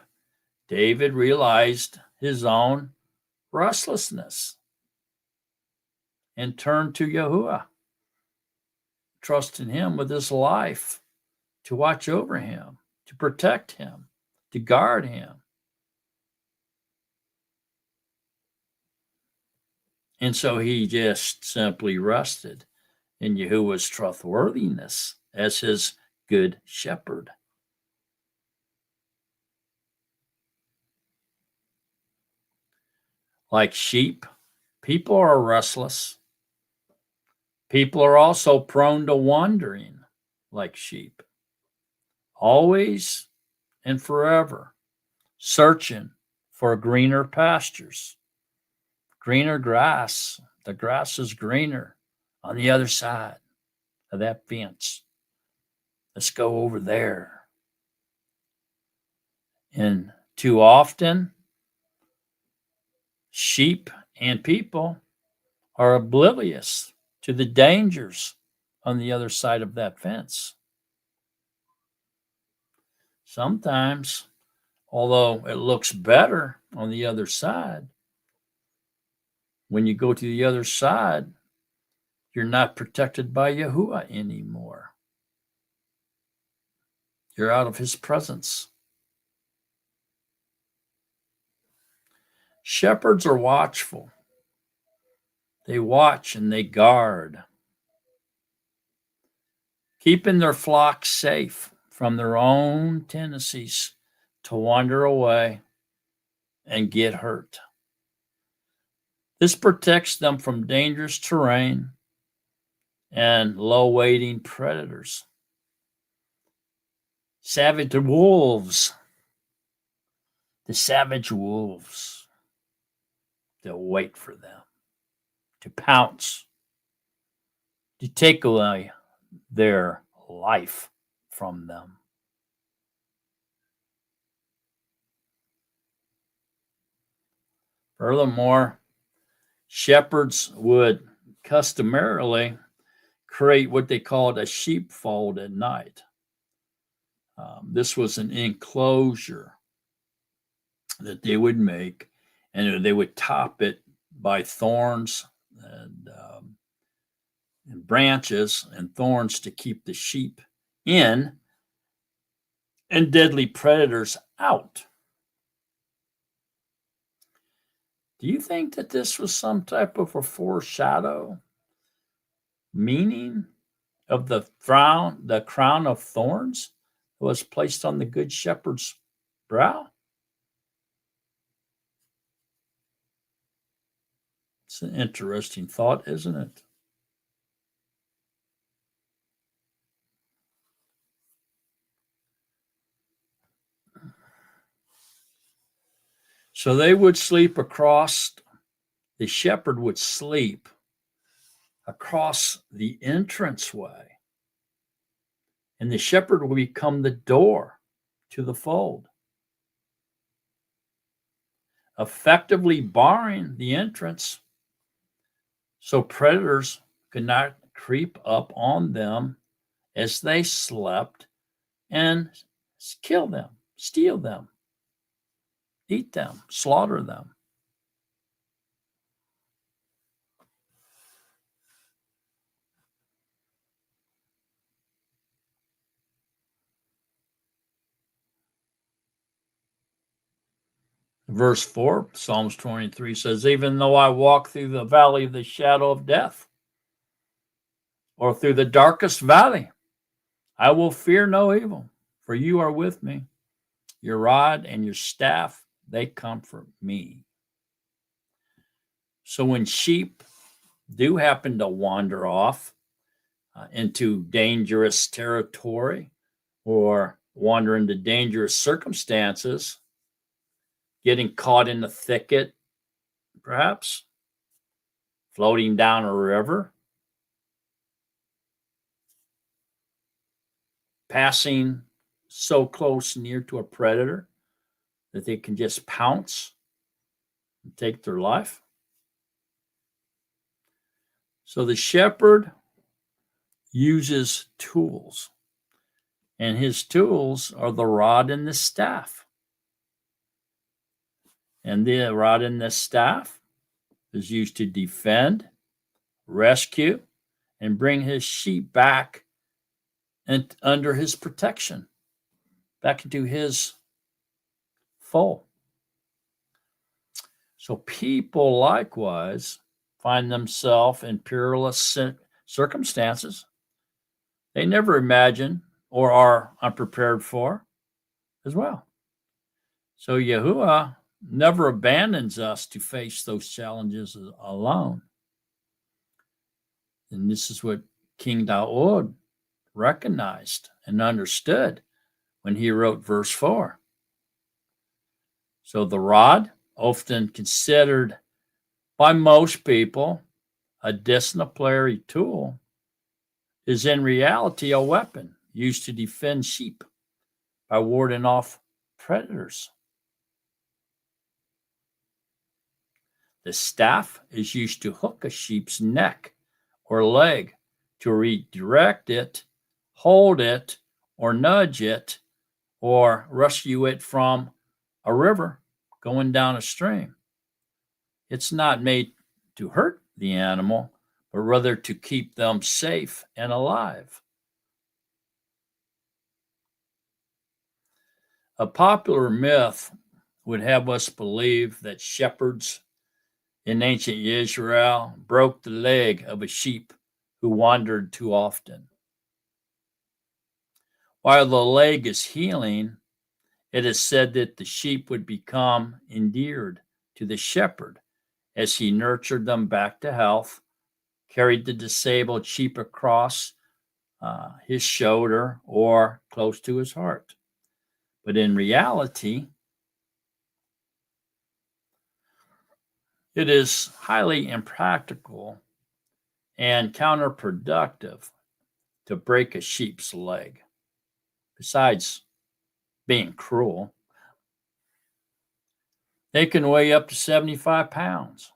David realized his own restlessness and turned to Yahuwah, trusting him with his life to watch over him, to protect him, to guard him. And so he just simply rested in Yahuwah's trustworthiness as his good shepherd. Like sheep, people are restless. People are also prone to wandering like sheep, always and forever searching for greener pastures, greener grass. The grass is greener on the other side of that fence. Let's go over there. And too often, sheep and people are oblivious to the dangers on the other side of that fence. Sometimes, although it looks better on the other side, when you go to the other side, you're not protected by Yahuwah anymore. You're out of his presence. Shepherds are watchful. They watch and they guard, keeping their flock safe from their own tendencies to wander away and get hurt. This protects them from dangerous terrain and low-waiting predators. Savage wolves. The savage wolves. They'll wait for them to pounce, to take away their life from them. Furthermore, shepherds would customarily create what they called a sheepfold at night. This was an enclosure that they would make, and they would top it by thorns and branches and thorns to keep the sheep in and deadly predators out. Do you think that this was some type of a foreshadow meaning of the crown of thorns that was placed on the good shepherd's brow? It's an interesting thought, isn't it? So they would sleep the shepherd would sleep across the entranceway, and the shepherd would become the door to the fold, effectively barring the entrance so predators could not creep up on them as they slept and kill them, steal them, eat them, slaughter them. Verse 4, Psalms 23 says, even though I walk through the valley of the shadow of death, or through the darkest valley, I will fear no evil, for you are with me. Your rod and your staff, they comfort me. So when sheep do happen to wander off into dangerous territory or wander into dangerous circumstances, getting caught in a thicket, perhaps, floating down a river, passing so close near to a predator that they can just pounce and take their life. So the shepherd uses tools, and his tools are the rod and the staff. And the rod and the staff is used to defend, rescue, and bring his sheep back and under his protection, back into his fold. So people likewise find themselves in perilous circumstances they never imagine or are unprepared for as well. So Yahuwah never abandons us to face those challenges alone. And this is what King Daud recognized and understood when he wrote verse 4. So the rod, often considered by most people a disciplinary tool, is in reality a weapon used to defend sheep by warding off predators. The staff is used to hook a sheep's neck or leg to redirect it, hold it, or nudge it, or rescue it from a river going down a stream. It's not made to hurt the animal, but rather to keep them safe and alive. A popular myth would have us believe that shepherds in ancient Israel broke the leg of a sheep who wandered too often. While the leg is healing, it is said that the sheep would become endeared to the shepherd as he nurtured them back to health, carried the disabled sheep across his shoulder or close to his heart. But in reality, it is highly impractical and counterproductive to break a sheep's leg. Besides being cruel, they can weigh up to 75 pounds.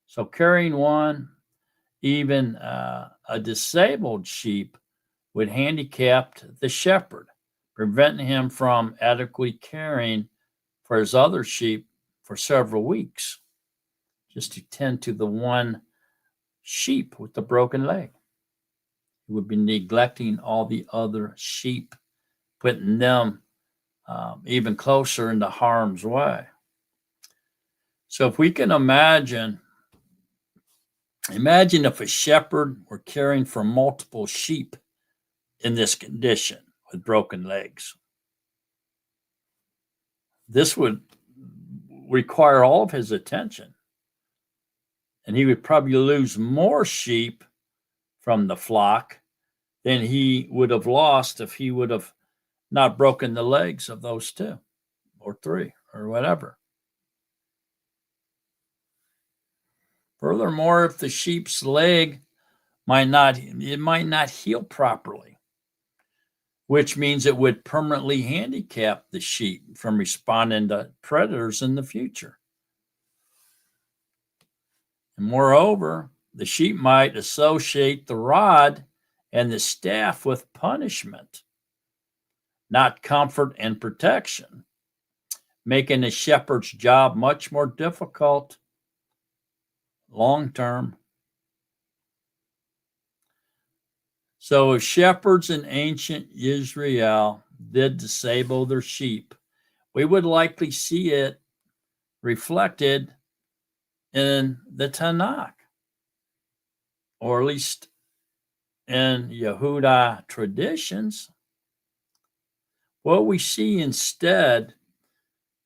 So carrying one, even a disabled sheep, would handicap the shepherd, preventing him from adequately caring for his other sheep for several weeks, just to tend to the one sheep with the broken leg. He would be neglecting all the other sheep, putting them even closer into harm's way. So if we can imagine if a shepherd were caring for multiple sheep in this condition with broken legs. This would require all of his attention, and he would probably lose more sheep from the flock than he would have lost if he would have not broken the legs of those two or three or whatever. Furthermore, if the sheep's leg might not heal properly, which means it would permanently handicap the sheep from responding to predators in the future. And moreover, the sheep might associate the rod and the staff with punishment, not comfort and protection, making the shepherd's job much more difficult long term. So if shepherds in ancient Israel did disable their sheep, we would likely see it reflected in the Tanakh, or at least in Yehuda traditions. What we see instead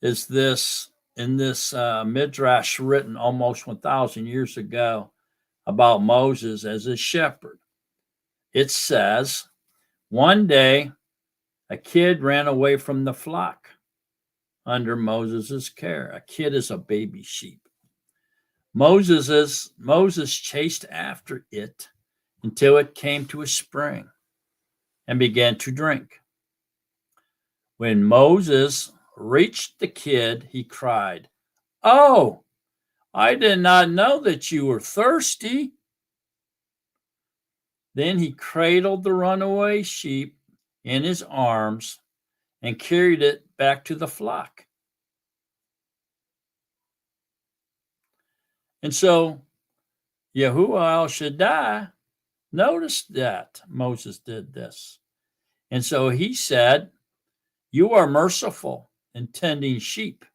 is this in this midrash written almost 1,000 years ago about Moses as a shepherd. It says, one day a kid ran away from the flock under Moses' care. A kid is a baby sheep. Moses chased after it until it came to a spring and began to drink. When Moses reached the kid, he cried, "Oh, I did not know that you were thirsty." Then he cradled the runaway sheep in his arms and carried it back to the flock. And so Yahuwah El Shaddai noticed that Moses did this. And so he said, "You are merciful in tending sheep.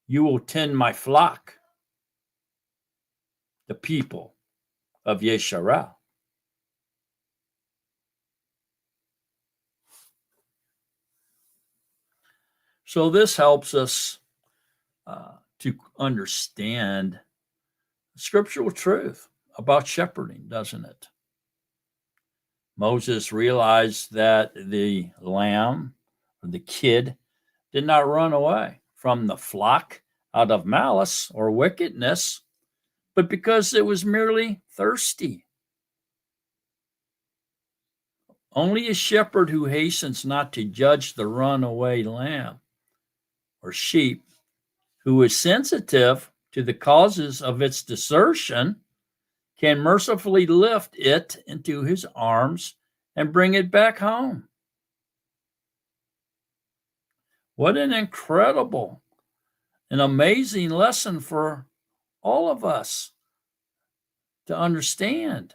You will tend my flock, the people of Yesharel." So this helps us to understand scriptural truth about shepherding, doesn't it? Moses realized that the lamb, or the kid, did not run away from the flock out of malice or wickedness, but because it was merely thirsty. Only a shepherd who hastens not to judge the runaway lamb or sheep, who is sensitive to the causes of its desertion, can mercifully lift it into his arms and bring it back home. What an incredible and amazing lesson for all of us to understand.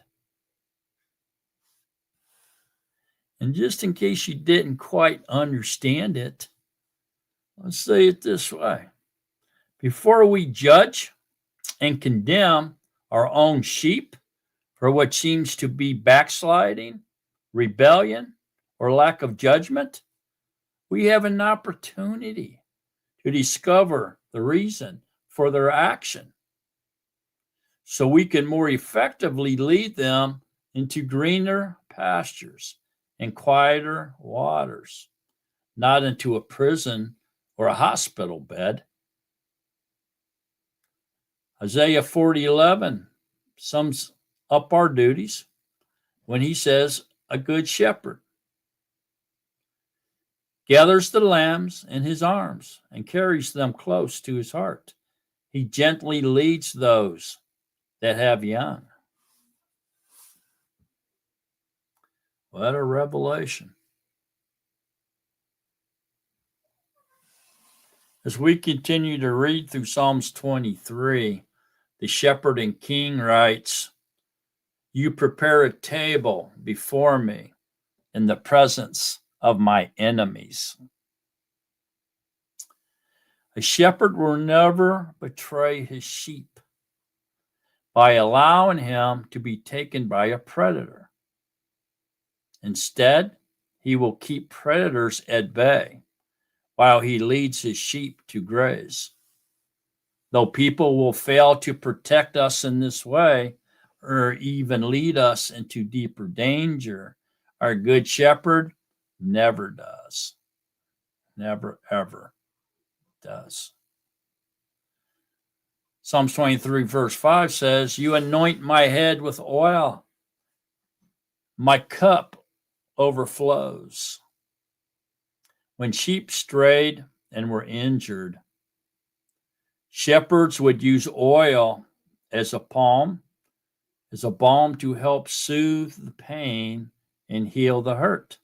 And just in case you didn't quite understand it, let's say it this way. Before we judge and condemn our own sheep for what seems to be backsliding, rebellion, or lack of judgment, we have an opportunity to discover the reason for their action so we can more effectively lead them into greener pastures and quieter waters, not into a prison or a hospital bed. Isaiah 40:11 sums up our duties when he says, a good shepherd gathers the lambs in his arms and carries them close to his heart. He gently leads those that have young. What a revelation. As we continue to read through Psalms 23, the shepherd and king writes, you prepare a table before me in the presence of my enemies. A shepherd will never betray his sheep by allowing him to be taken by a predator. Instead, he will keep predators at bay while he leads his sheep to graze. Though people will fail to protect us in this way, or even lead us into deeper danger, our good shepherd never does. Never, ever does. Psalms 23, verse 5 says, you anoint my head with oil. My cup overflows. When sheep strayed and were injured, shepherds would use oil as a balm to help soothe the pain and heal the hurt.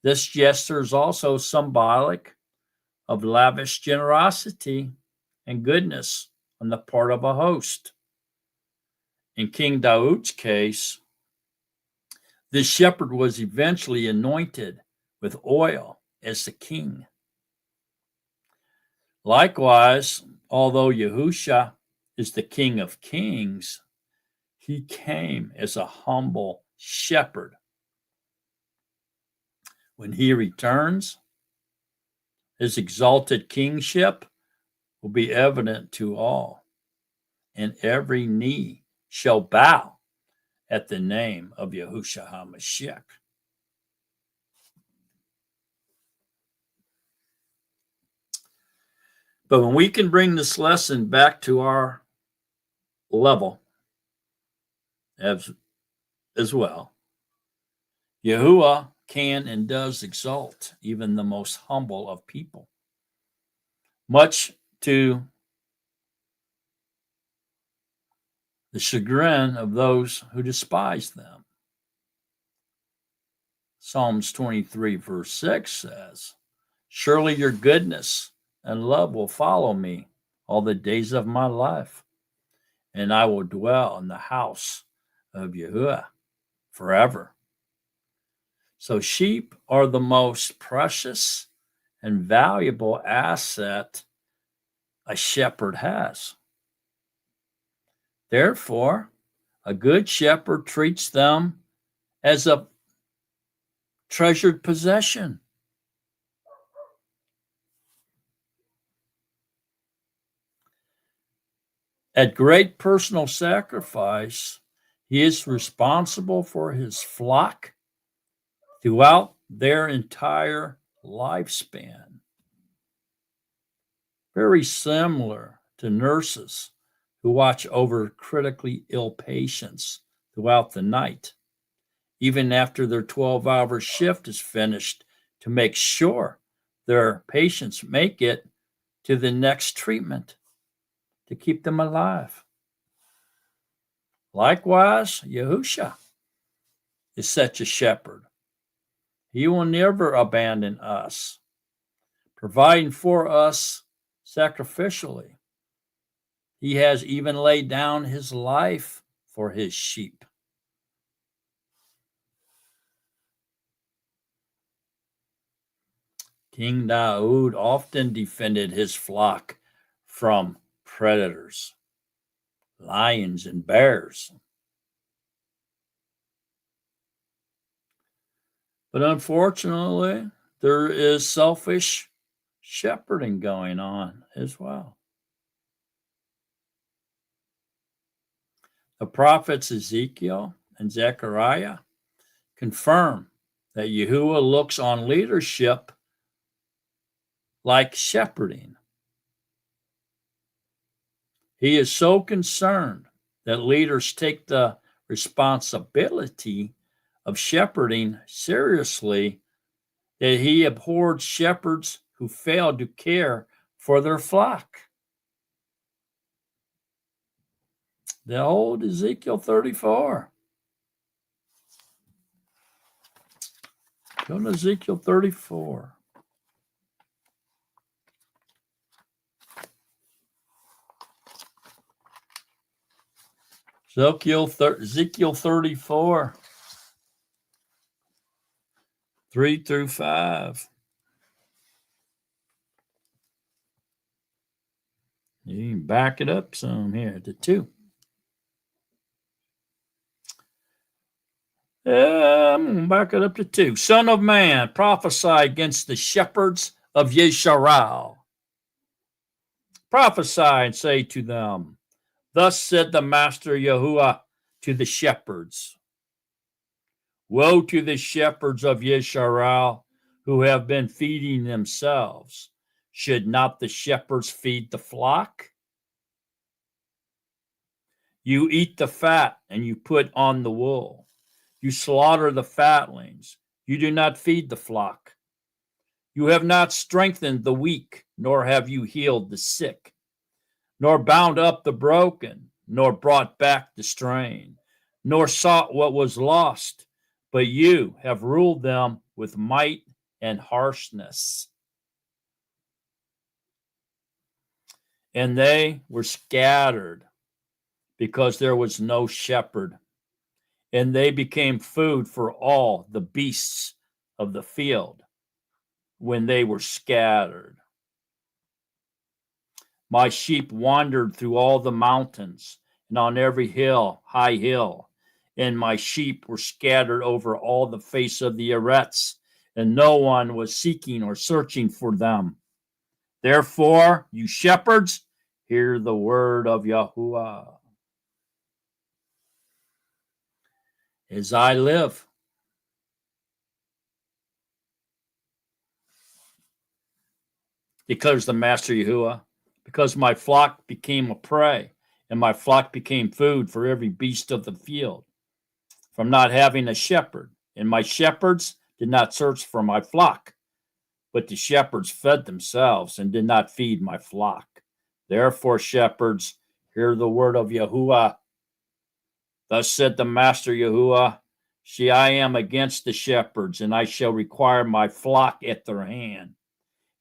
This gesture is also symbolic of lavish generosity and goodness on the part of a host. In King Daud's case, this shepherd was eventually anointed with oil as the king. Likewise, although Yahusha is the King of Kings, he came as a humble shepherd. When he returns, his exalted kingship will be evident to all, and every knee shall bow at the name of Yahusha HaMashiach. But when we can bring this lesson back to our level as well, Yahuwah can and does exalt even the most humble of people, much to the chagrin of those who despise them. Psalms 23, verse 6 says, surely your goodness and love will follow me all the days of my life, and I will dwell in the house of Yahuwah forever. So sheep are the most precious and valuable asset a shepherd has. Therefore, a good shepherd treats them as a treasured possession. At great personal sacrifice, he is responsible for his flock throughout their entire lifespan. Very similar to nurses who watch over critically ill patients throughout the night, even after their 12-hour shift is finished, to make sure their patients make it to the next treatment to keep them alive. Likewise, Yahusha is such a shepherd. He will never abandon us, providing for us sacrificially. He has even laid down his life for his sheep. King Daud often defended his flock from predators, lions and bears. But unfortunately, there is selfish shepherding going on as well. The prophets Ezekiel and Zechariah confirm that Yahuwah looks on leadership like shepherding. He is so concerned that leaders take the responsibility of shepherding seriously that he abhors shepherds who fail to care for their flock. The old Ezekiel 34. Go to Ezekiel 34. Ezekiel 34, 3 through 5. You can back it up some here to 2. I'm going to back it up to 2. Son of man, prophesy against the shepherds of Yesharal. Prophesy and say to them, thus said the Master Yahuwah to the shepherds. Woe to the shepherds of Yesharal who have been feeding themselves. Should not the shepherds feed the flock? You eat the fat and you put on the wool. You slaughter the fatlings. You do not feed the flock. You have not strengthened the weak, nor have you healed the sick, nor bound up the broken, nor brought back the straying, nor sought what was lost, but you have ruled them with might and harshness. And they were scattered because there was no shepherd, and they became food for all the beasts of the field when they were scattered. My sheep wandered through all the mountains and on every hill, high hill, and my sheep were scattered over all the face of the eretz, and no one was seeking or searching for them. Therefore, you shepherds, hear the word of Yahuwah. As I live, declares the Master Yahuwah, because my flock became a prey, and my flock became food for every beast of the field, from not having a shepherd. And my shepherds did not search for my flock, but the shepherds fed themselves and did not feed my flock. Therefore, shepherds, hear the word of Yahuwah. Thus said the Master Yahuwah, see, I am against the shepherds, and I shall require my flock at their hand,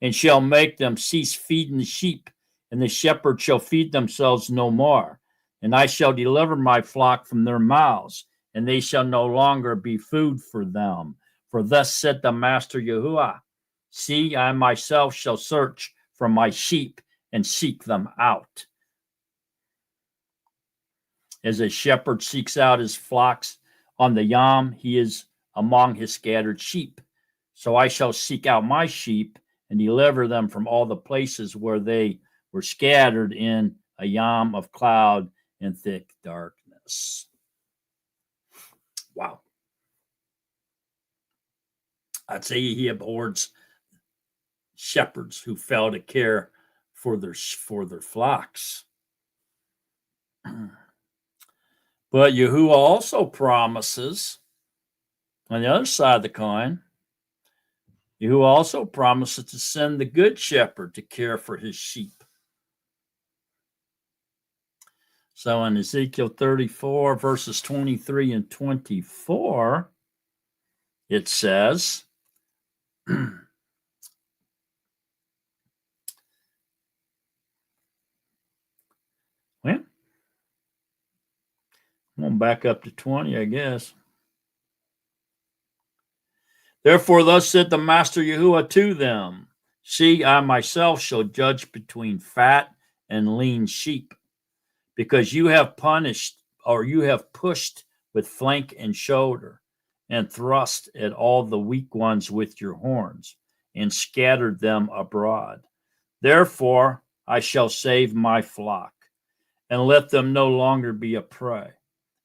and shall make them cease feeding the sheep, and the shepherds shall feed themselves no more. And I shall deliver my flock from their mouths, and they shall no longer be food for them. For thus said the Master Yahuwah, see, I myself shall search for my sheep and seek them out. As a shepherd seeks out his flocks on the yam, he is among his scattered sheep. So I shall seek out my sheep and deliver them from all the places where they were scattered in a yam of cloud and thick darkness. Wow. I'd say he abhors shepherds who fail to care for their flocks. But Yahuwah also promises, on the other side of the coin, Yahuwah also promises to send the good shepherd to care for his sheep. So in Ezekiel 34, verses 23 and 24, it says, well, I'm going to back up to 20, I guess. Therefore, thus said the Master Yahuwah to them, see, I myself shall judge between fat and lean sheep, because you have punished, or you have pushed with flank and shoulder, and thrust at all the weak ones with your horns, and scattered them abroad. Therefore, I shall save my flock, and let them no longer be a prey.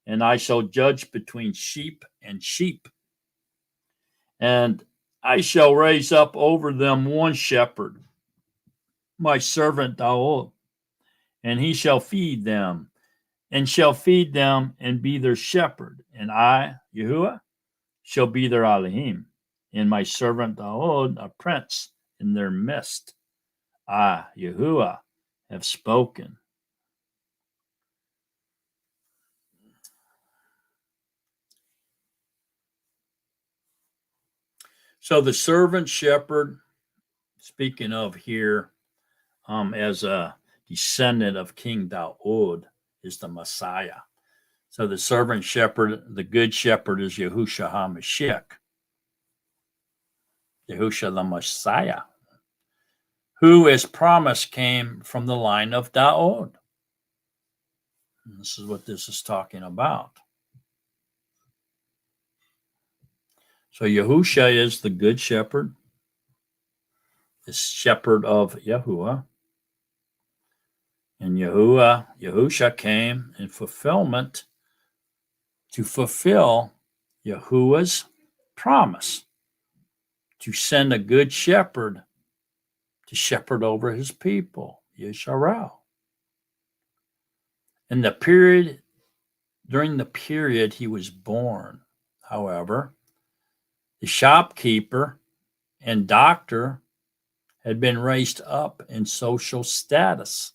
And I shall judge between sheep and sheep. And I shall raise up over them one shepherd, my servant Daol, and he shall feed them, and be their shepherd. And I, Yahuwah, shall be their Elohim, and my servant Daod a prince in their midst. I, Yahuwah, have spoken. So the servant shepherd, speaking of here, as a descendant of King Daod, is the Messiah. So the servant shepherd, the good shepherd, is Yahusha HaMashiach, Yahusha the Messiah, who, as promised, came from the line of Daod. And this is what this is talking about. So Yahusha is the good shepherd, the shepherd of Yahuwah. And Yahusha came in fulfillment to fulfill Yahuwah's promise to send a good shepherd to shepherd over his people, Yisrael. In the period, during the period he was born, however, the shopkeeper and doctor had been raised up in social status,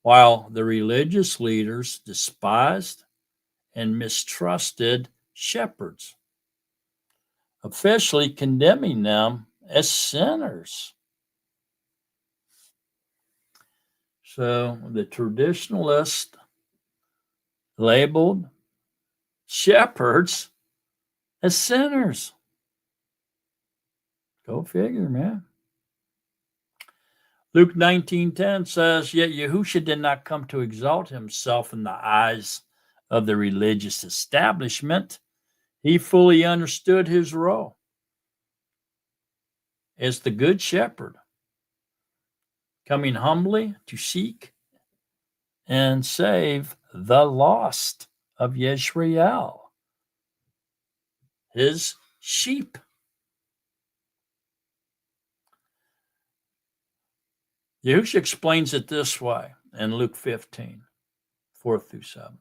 while the religious leaders despised and mistrusted shepherds, officially condemning them as sinners. So the traditionalists labeled shepherds as sinners. Go figure, man. Luke 19:10 says, yet Yahusha did not come to exalt himself in the eyes of the religious establishment. He fully understood his role as the good shepherd, coming humbly to seek and save the lost of Yisrael, his sheep. Yahusha explains it this way in Luke 15, 4-7.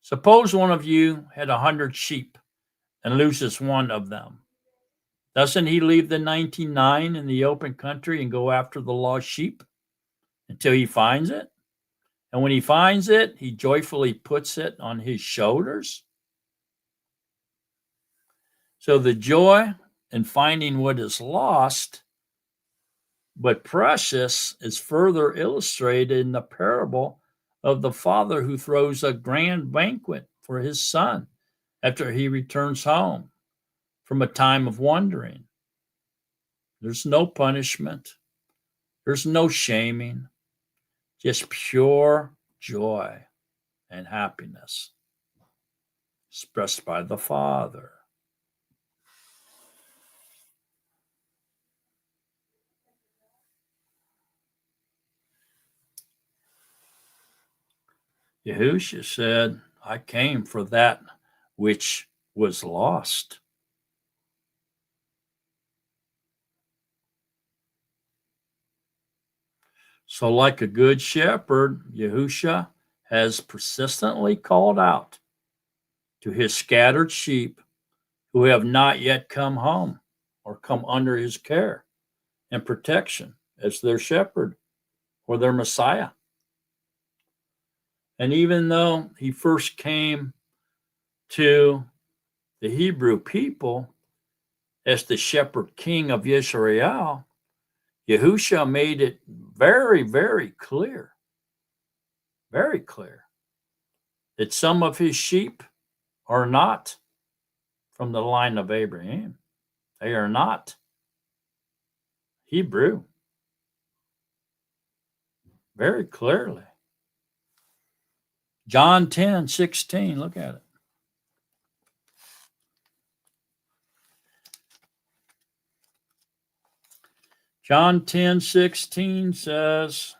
Suppose one of you had 100 sheep and loses one of them. Doesn't he leave the 99 in the open country and go after the lost sheep until he finds it? And when he finds it, he joyfully puts it on his shoulders. So the joy in finding what is lost but precious is further illustrated in the parable of the father who throws a grand banquet for his son after he returns home from a time of wandering. There's no punishment. There's no shaming, just pure joy and happiness expressed by the Father. Yahusha said, I came for that which was lost. So like a good shepherd, Yahusha has persistently called out to his scattered sheep who have not yet come home or come under his care and protection as their shepherd or their Messiah. And even though he first came to the Hebrew people as the shepherd king of Israel, Yahusha made it very, very clear, that some of his sheep are not from the line of Abraham. They are not Hebrew. Very clearly. John 10:16, look at it. John 10:16 says,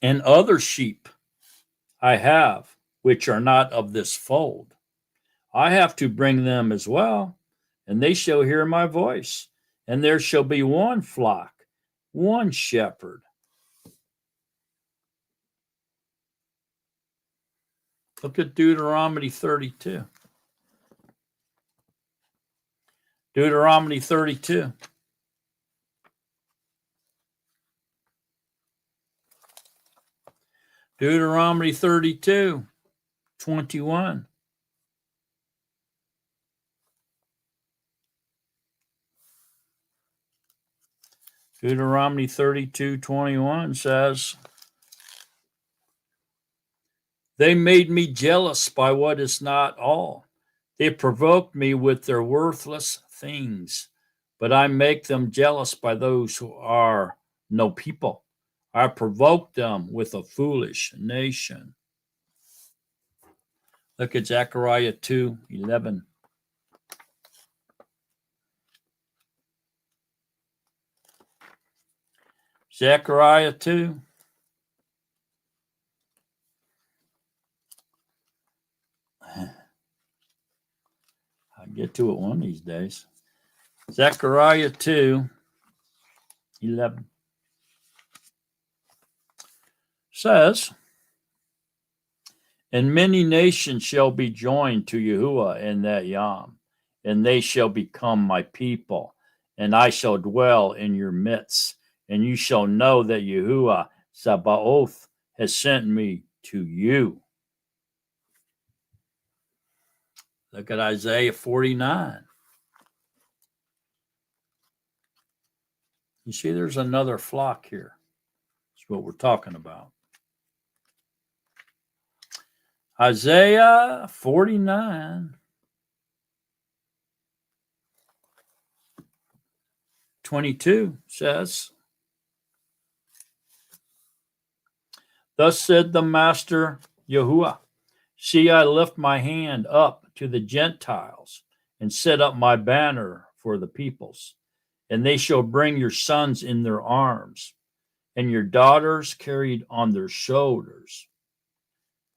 and other sheep I have, which are not of this fold. I have to bring them as well, and they shall hear my voice, and there shall be one flock, one shepherd. Look at Deuteronomy 32. Deuteronomy 32. Deuteronomy 32, 21. Deuteronomy 32:21 says, they made me jealous by what is not all. They provoked me with their worthless things, but I make them jealous by those who are no people. I provoke them with a foolish nation. Look at Zechariah 2:11. Zechariah 2. I'll get to it one of these days. Zechariah 2:11 says, and many nations shall be joined to Yahuwah in that Yom, and they shall become my people, and I shall dwell in your midst, and you shall know that Yahuwah Sabaoth has sent me to you. Look at Isaiah 49. You see, there's another flock here. That's what we're talking about. Isaiah 49, 22 says, thus said the Master Yahuwah, see, I lift my hand up to the Gentiles and set up my banner for the peoples, and they shall bring your sons in their arms, and your daughters carried on their shoulders.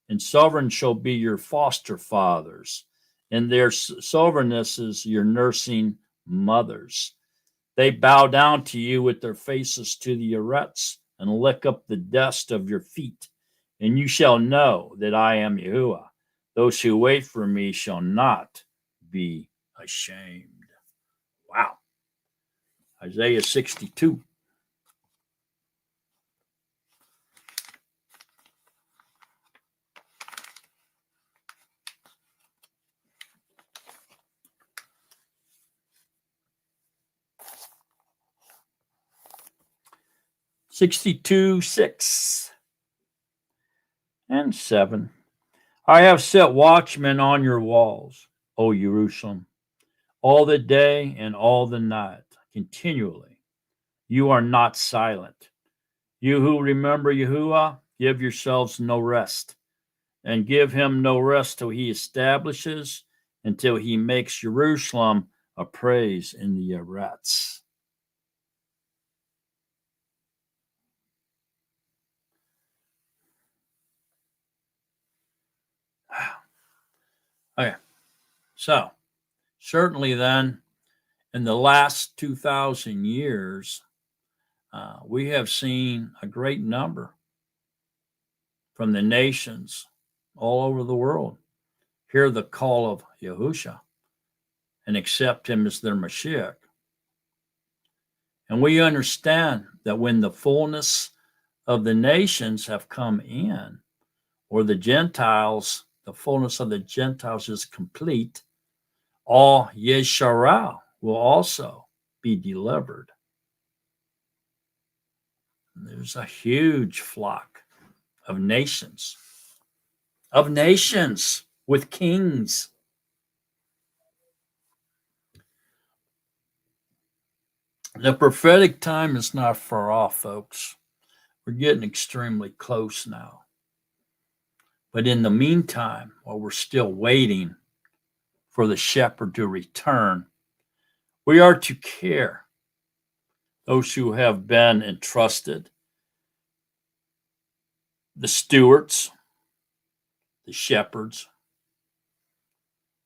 And sovereign shall be your foster fathers, and their sovereignnesses your nursing mothers. They bow down to you with their faces to the arets and lick up the dust of your feet. And you shall know that I am Yahuwah. Those who wait for me shall not be ashamed. Wow. Isaiah 62. (62, 6 and 7). I have set watchmen on your walls, O Jerusalem, all the day and all the night, continually. You are not silent. You who remember Yahuwah, give yourselves no rest, and give him no rest till he establishes, until he makes Jerusalem a praise in the Arats. Okay, so certainly then, in the last 2,000 years, we have seen a great number from the nations all over the world hear the call of Yahusha and accept him as their Mashiach. And we understand that when the fullness of the nations have come in, or the Gentiles, the fullness of the Gentiles is complete, all Yesharal will also be delivered. There's a huge flock of nations with kings. The prophetic time is not far off, folks. We're getting extremely close now. But in the meantime, while we're still waiting for the shepherd to return, we are to care those who have been entrusted, the stewards, the shepherds.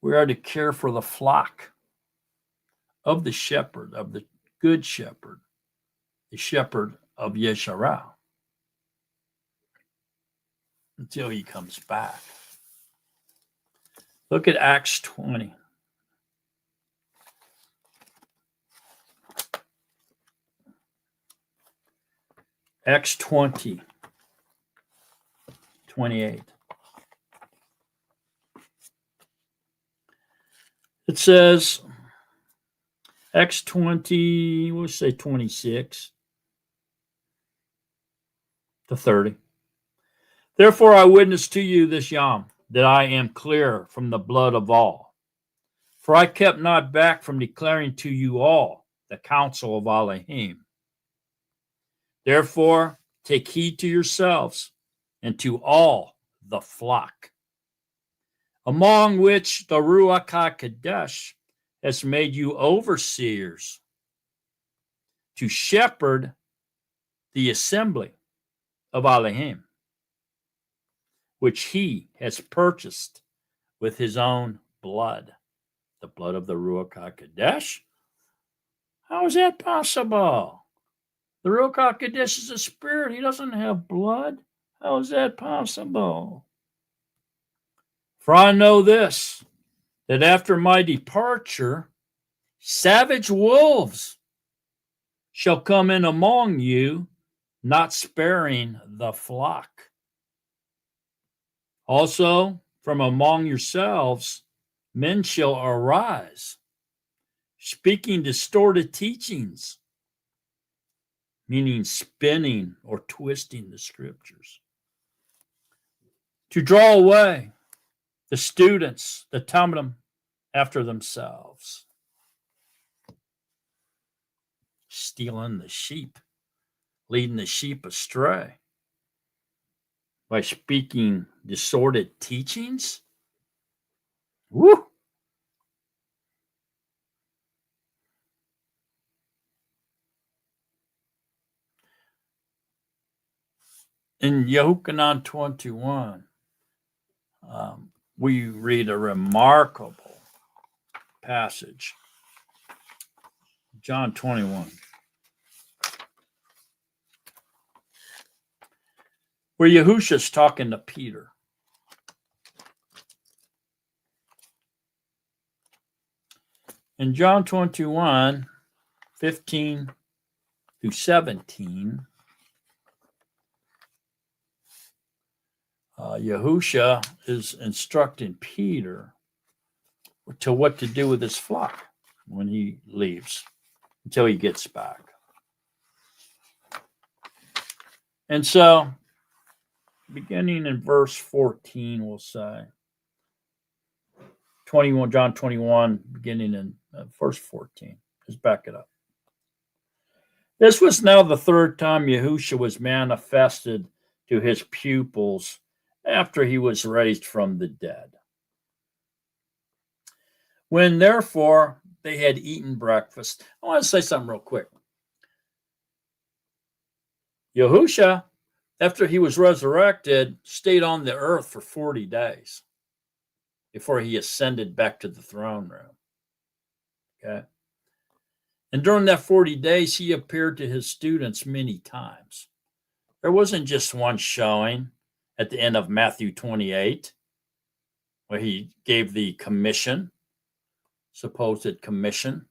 We are to care for the flock of the shepherd, of the good shepherd, the shepherd of Yesharah, until he comes back. Look at Acts 20. Acts 20, 28. It says, Acts 20, we'll say 26 to 30. Therefore I witness to you this Yom, that I am clear from the blood of all. For I kept not back from declaring to you all the counsel of Elohim. Therefore take heed to yourselves and to all the flock, among which the Ruach HaKodesh has made you overseers, to shepherd the assembly of Elohim, which he has purchased with his own blood. The blood of the Ruach HaKodesh? How is that possible? The Ruach HaKodesh is a spirit. He doesn't have blood. How is that possible? For I know this, that after my departure, savage wolves shall come in among you, not sparing the flock. Also, from among yourselves, men shall arise, speaking distorted teachings, meaning spinning or twisting the scriptures, to draw away the students, the Talmudim, after themselves, stealing the sheep, leading the sheep astray by speaking distorted teachings. Woo! In Yochanan 21, we read a remarkable passage. John 21, where Yahusha is talking to Peter. In John 21, 15 through 17, Yahusha is instructing Peter to what to do with his flock when he leaves until he gets back. And so, beginning in verse 14, we'll say, 21, John 21, beginning in verse 14. Let's back it up. This was now the third time Yahusha was manifested to his pupils after he was raised from the dead. When therefore they had eaten breakfast, I want to say something real quick. Yahusha, after he was resurrected, stayed on the earth for 40 days before he ascended back to the throne room. Okay. And during that 40 days, he appeared to his students many times. There wasn't just one showing at the end of Matthew 28, where he gave the commission, supposed commission,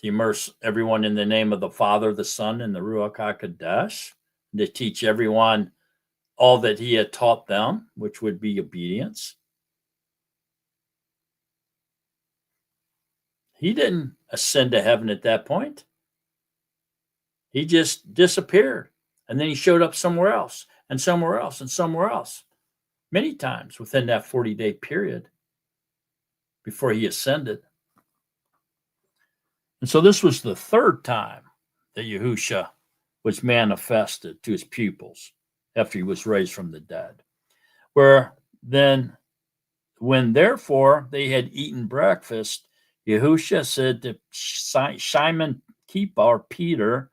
to immerse everyone in the name of the Father, the Son, and the Ruach HaKodesh, to teach everyone all that he had taught them, which would be obedience. He didn't ascend to heaven at that point. He just disappeared. And then he showed up somewhere else and somewhere else and somewhere else, many times within that 40-day period before he ascended. And so this was the third time that Yahusha was manifested to his pupils after he was raised from the dead. Where then, when therefore they had eaten breakfast, Yahusha said to Simon Kepa, or Peter,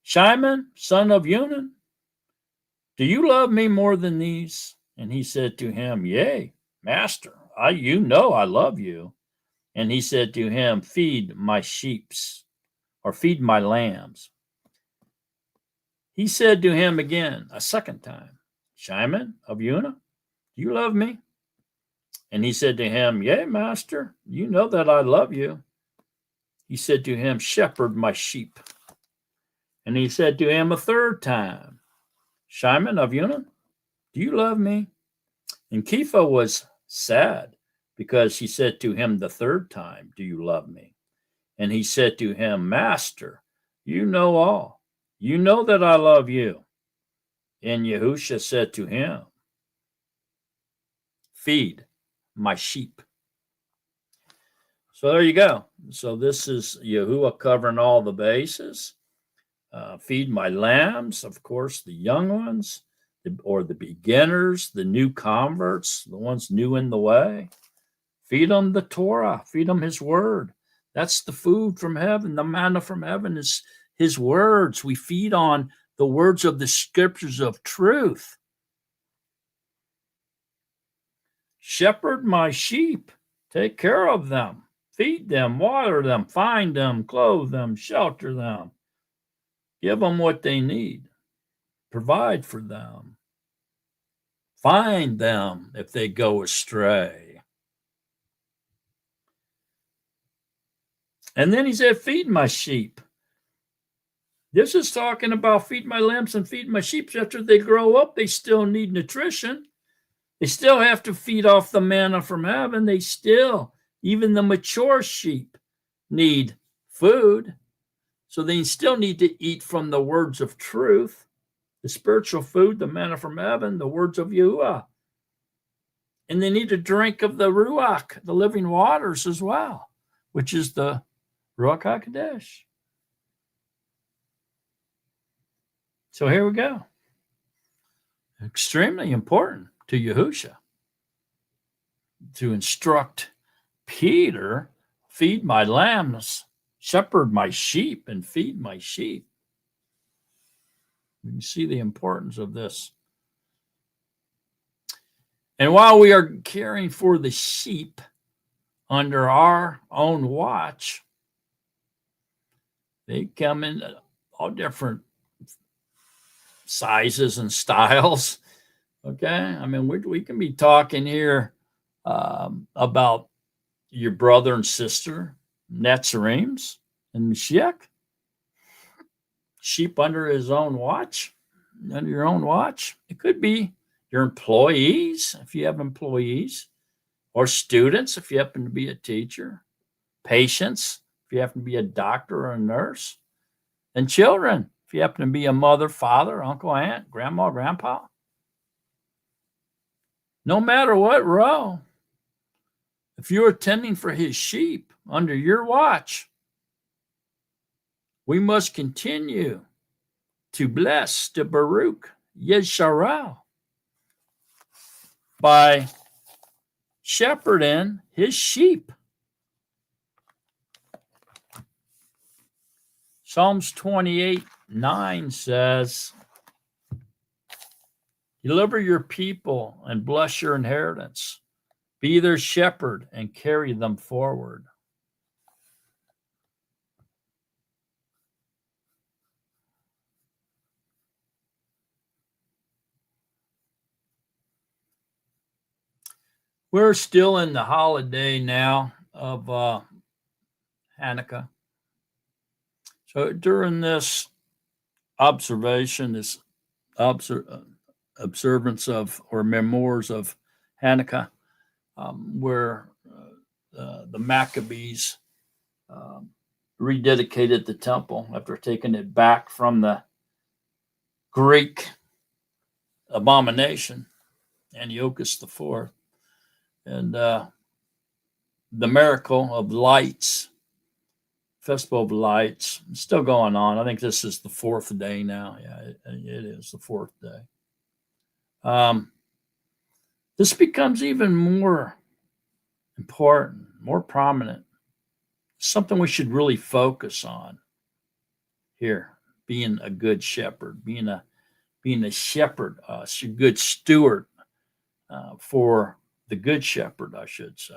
Simon, son of Yunan, do you love me more than these? And he said to him, Yea, master, you know I love you. And he said to him, feed my sheeps, or feed my lambs. He said to him again, a second time, Simon of Yuna, do you love me? And he said to him, Yea, master, you know that I love you. He said to him, shepherd my sheep. And he said to him a third time, Simon of Yuna, do you love me? And Kepha was sad because he said to him the third time, do you love me? And he said to him, Master, you know all. You know that I love you. And Yahusha said to him, feed my sheep. So there you go. So this is Yahuwah covering all the bases. Feed my lambs, of course, the young ones, or the beginners, the new converts, the ones new in the way. Feed them the Torah, feed them his word. That's the food from heaven. The manna from heaven is his words. We feed on the words of the scriptures of truth. Shepherd my sheep, take care of them, feed them, water them, find them, clothe them, shelter them. Give them what they need. Provide for them. Find them if they go astray. And then he said, feed my sheep. This is talking about feed my lambs and feed my sheep. After they grow up, they still need nutrition. They still have to feed off the manna from heaven. They still, even the mature sheep, need food. So they still need to eat from the words of truth, the spiritual food, the manna from heaven, the words of Yahuwah. And they need to drink of the Ruach, the living waters as well, which is the Ruach HaKodesh. So here we go. Extremely important to Yahusha to instruct Peter, feed my lambs, shepherd my sheep, and feed my sheep. You can see the importance of this. And while we are caring for the sheep under our own watch, they come in all different sizes and styles. Okay, I mean, we can be talking here about your brother and sister, Netzarems and Mashiach, sheep under his own watch, under your own watch. It could be your employees, if you have employees, or students, if you happen to be a teacher, patients, if you happen to be a doctor or a nurse, and children, if you happen to be a mother, father, uncle, aunt, grandma, grandpa. No matter what row, if you're attending for his sheep under your watch, we must continue to bless, to Baruch, Yesharau, by shepherding his sheep. Psalms 28:9 says, deliver your people and bless your inheritance. Be their shepherd and carry them forward. We're still in the holiday now of Hanukkah. So during this observation, this observance of or memoirs of Hanukkah, where the Maccabees rededicated the temple after taking it back from the Greek abomination, Antiochus IV, and the miracle of lights, Festival of Lights, still going on. I think this is the fourth day now. Yeah, it is the fourth day. This becomes even more important, more prominent. Something we should really focus on here, being a good shepherd, being a shepherd, a good steward for the good shepherd, I should say.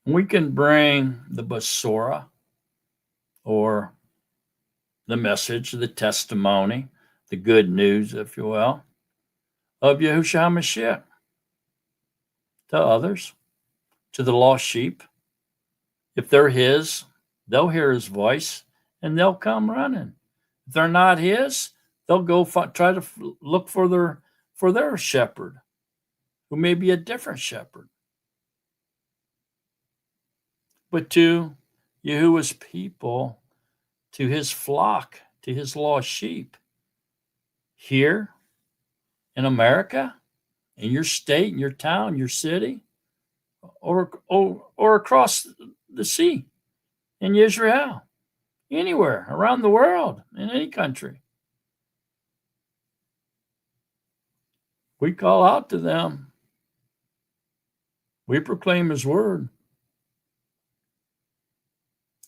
We can bring the Basora, or the message, the testimony, the good news, if you will, of Yahusha HaMashiach to others, to the lost sheep. If they're his, they'll hear his voice and they'll come running. If they're not his, they'll go try to look for their shepherd, who may be a different shepherd. But to Yahuwah's people, to his flock, to his lost sheep, here in America, in your state, in your town, your city, or across the sea, in Israel, anywhere around the world, in any country. We call out to them. We proclaim his word.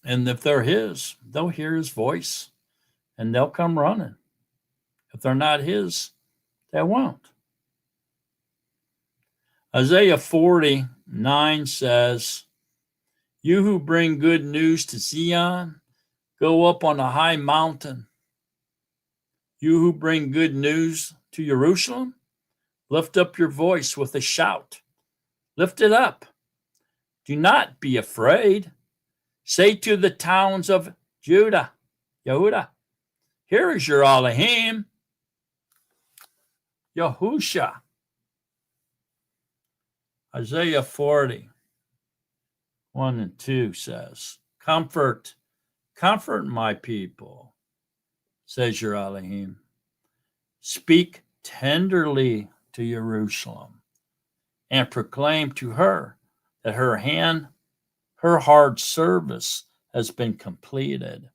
And if they're his, they'll hear his voice and they'll come running. If they're not his, they won't. Isaiah 49 says, "You who bring good news to Zion, go up on a high mountain. You who bring good news to Jerusalem, lift up your voice with a shout. Lift it up. Do not be afraid. Say to the towns of Judah, Yehuda, here is your Elohim, Yahusha." Isaiah 40, 1 and 2 says, comfort my people, says your Elohim. Speak tenderly to Jerusalem and proclaim to her that her hard service has been completed,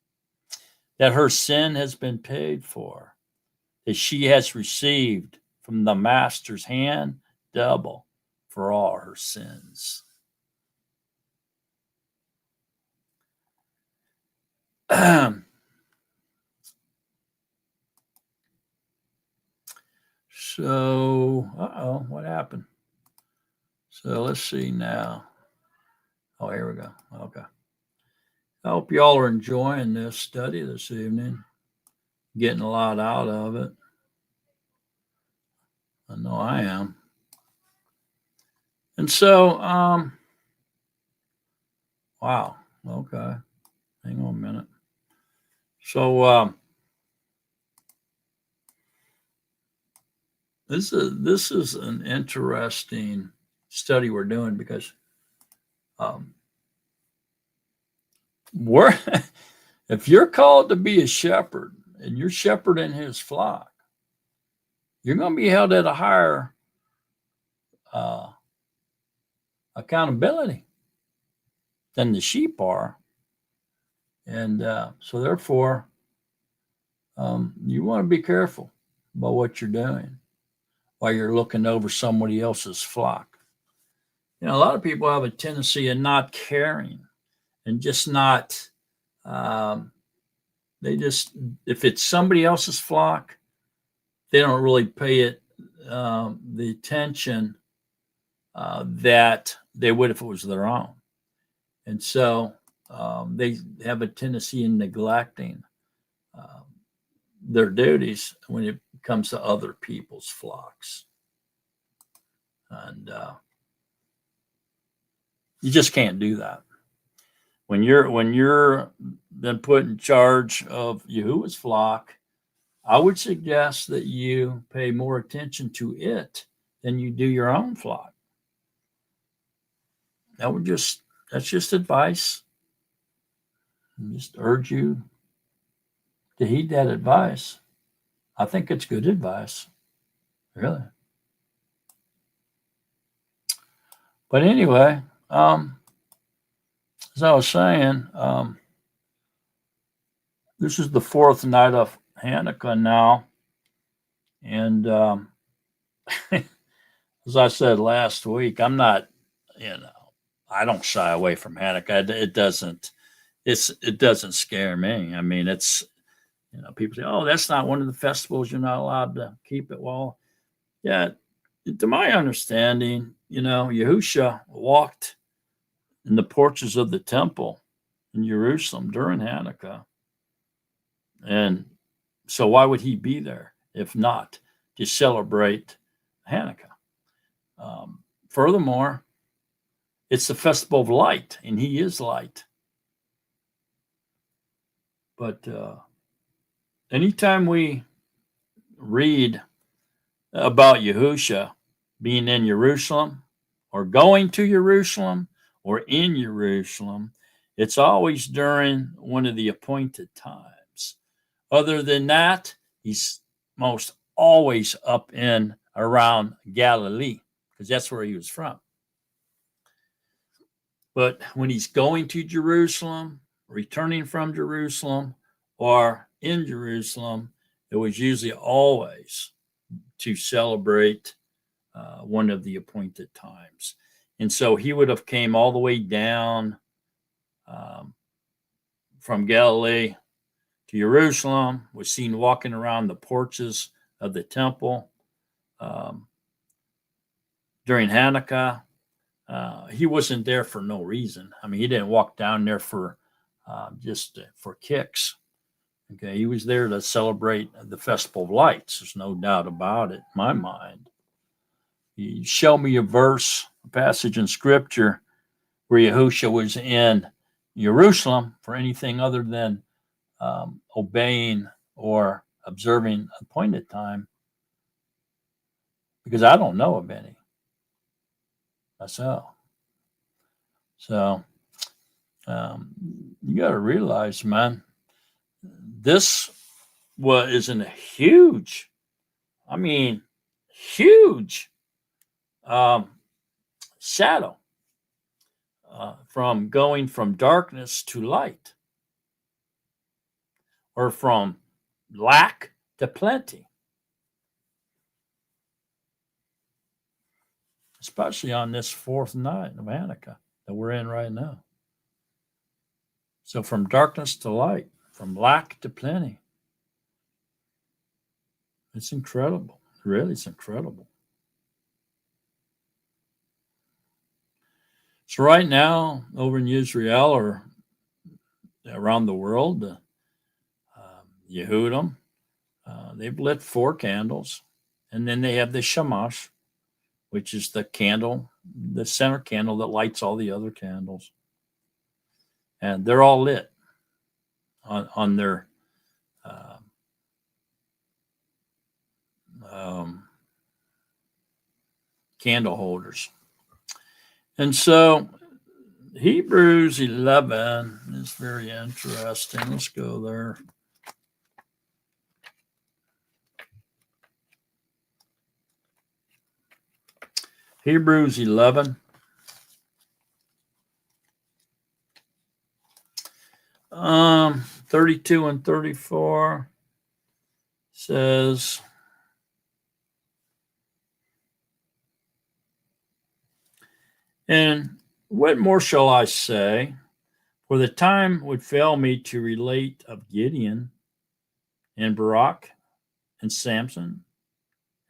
that her sin has been paid for, that she has received from the master's hand double for all her sins. So, what happened? So let's see now. Oh, here we go. Okay. I hope y'all are enjoying this study this evening, getting a lot out of it. I know I am. And so, wow. Okay. Hang on a minute. So, this is an interesting study we're doing, because if you're called to be a shepherd and you're shepherding his flock, you're going to be held at a higher accountability than the sheep are. And so therefore, you want to be careful about what you're doing while you're looking over somebody else's flock. A lot of people have a tendency of not caring and just not, if it's somebody else's flock, they don't really pay it the attention that they would if it was their own. And so they have a tendency in neglecting their duties when it comes to other people's flocks. And you just can't do that. when you're then put in charge of Yahuwah's flock, I would suggest that you pay more attention to it than you do your own flock. That's just advice. I just urge you to heed that advice. I think it's good advice, really. But anyway, as I was saying, this is the fourth night of Hanukkah now, and as I said last week, I'm not, I don't shy away from Hanukkah. It doesn't scare me. I mean, it's, people say, oh, that's not one of the festivals. You're not allowed to keep it. Well, yeah, to my understanding, Yahusha walked in the porches of the temple in Jerusalem during Hanukkah. And so why would he be there if not to celebrate Hanukkah? Furthermore, it's the festival of light, and he is light. But anytime we read about Yahusha being in Jerusalem or going to Jerusalem or in Jerusalem, it's always during one of the appointed times. Other than that, he's most always up in around Galilee, because that's where he was from. But when he's going to Jerusalem, returning from Jerusalem, or in Jerusalem, it was usually always to celebrate one of the appointed times. And so he would have came all the way down from Galilee to Jerusalem, was seen walking around the porches of the temple during Hanukkah. He wasn't there for no reason. I mean, he didn't walk down there for just for kicks. Okay, he was there to celebrate the Festival of Lights. There's no doubt about it in my mind. You show me a verse, a passage in Scripture where Yahusha was in Jerusalem for anything other than obeying or observing appointed time, because I don't know of any myself. So you got to realize, man, this isn't a huge, huge shadow from going from darkness to light, or from lack to plenty, especially on this fourth night of Hanukkah that we're in right now. So from darkness to light, from lack to plenty. It's incredible. Really, it's incredible. So right now, over in Israel or around the world, Yehudim, they've lit 4 candles, and then they have the shamash, which is the candle, the center candle that lights all the other candles, and they're all lit on their candle holders. And so Hebrews 11 is very interesting. Let's go there. Hebrews 11. 32 and 34 says, and what more shall I say? For the time would fail me to relate of Gideon and Barak and Samson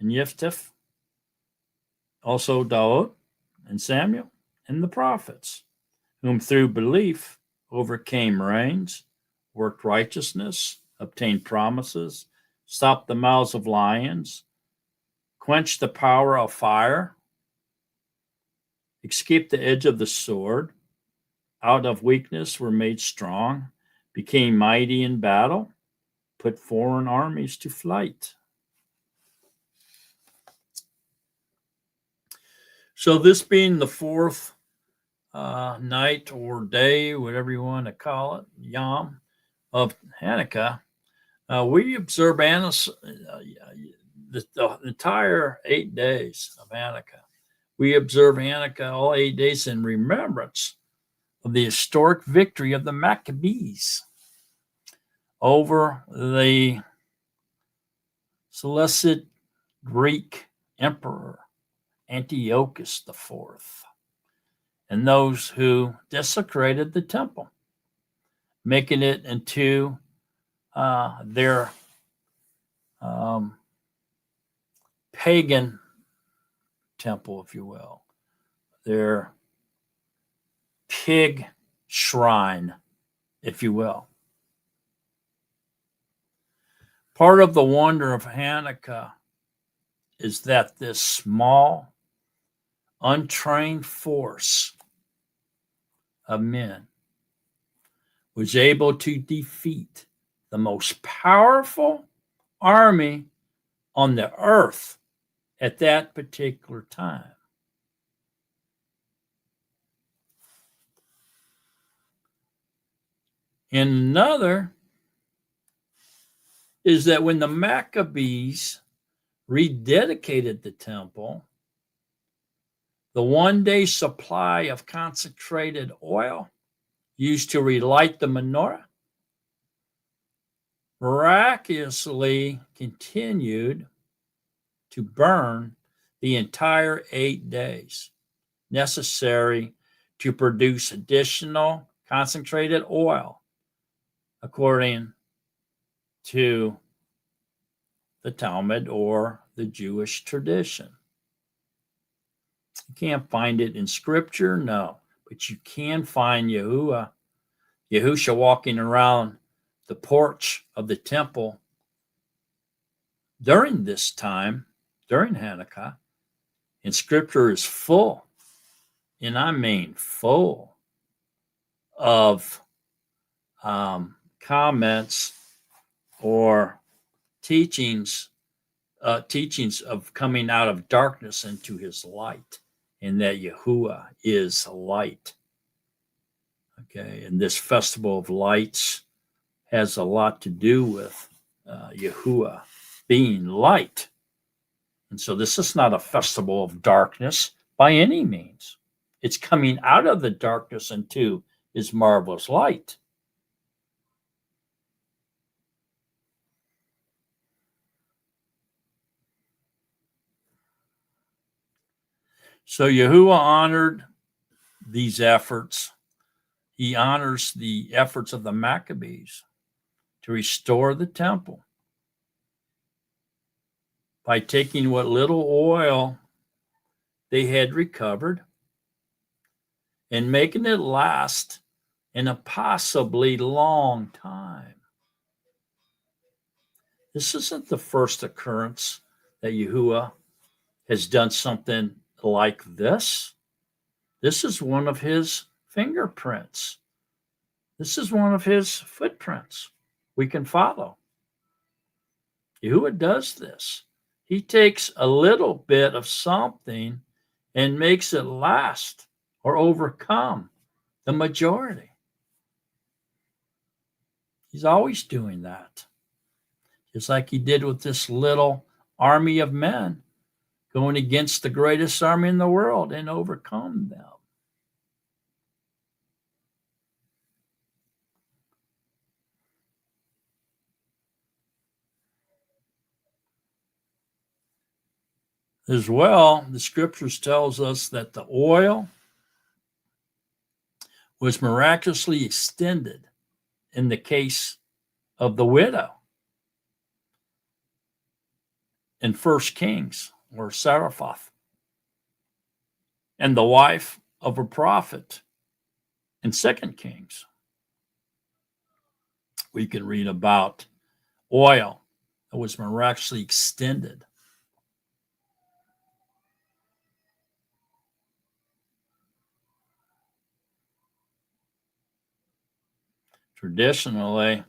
and Jephthah, also Daud and Samuel and the prophets, whom through belief overcame reigns, worked righteousness, obtained promises, stopped the mouths of lions, quenched the power of fire, escaped the edge of the sword, out of weakness were made strong, became mighty in battle, put foreign armies to flight. So, this being the fourth night or day, whatever you want to call it, Yom of Hanukkah, we observe the entire 8 days of Hanukkah. We observe Hanukkah all 8 days in remembrance of the historic victory of the Maccabees over the Seleucid Greek emperor Antiochus IV and those who desecrated the temple, making it into their pagan temple, if you will, their pig shrine, if you will. Part of the wonder of Hanukkah is that this small, untrained force of men was able to defeat the most powerful army on the earth at that particular time. And another is that when the Maccabees rededicated the temple, the one-day supply of consecrated oil used to relight the menorah miraculously continued to burn the entire 8 days necessary to produce additional concentrated oil, according to the Talmud or the Jewish tradition. You can't find it in scripture, no, but you can find Yahusha walking around the porch of the temple during this time, during Hanukkah, and scripture is full, and I mean full, of comments or teachings of coming out of darkness into his light, and that Yahuwah is light. Okay, and this festival of lights has a lot to do with Yahuwah being light. And so this is not a festival of darkness by any means. It's coming out of the darkness into his marvelous light. So Yahuwah honored these efforts. He honors the efforts of the Maccabees to restore the temple by taking what little oil they had recovered and making it last an impossibly long time. This isn't the first occurrence that Yahuwah has done something like this. This is one of his fingerprints. This is one of his footprints we can follow. Yahuwah does this. He takes a little bit of something and makes it last or overcome the majority. He's always doing that. Just like he did with this little army of men going against the greatest army in the world and overcome them. As well, the scriptures tells us that the oil was miraculously extended in the case of the widow in 1 Kings, or Saraphath, and the wife of a prophet in 2 Kings. We can read about oil that was miraculously extended. Traditionally,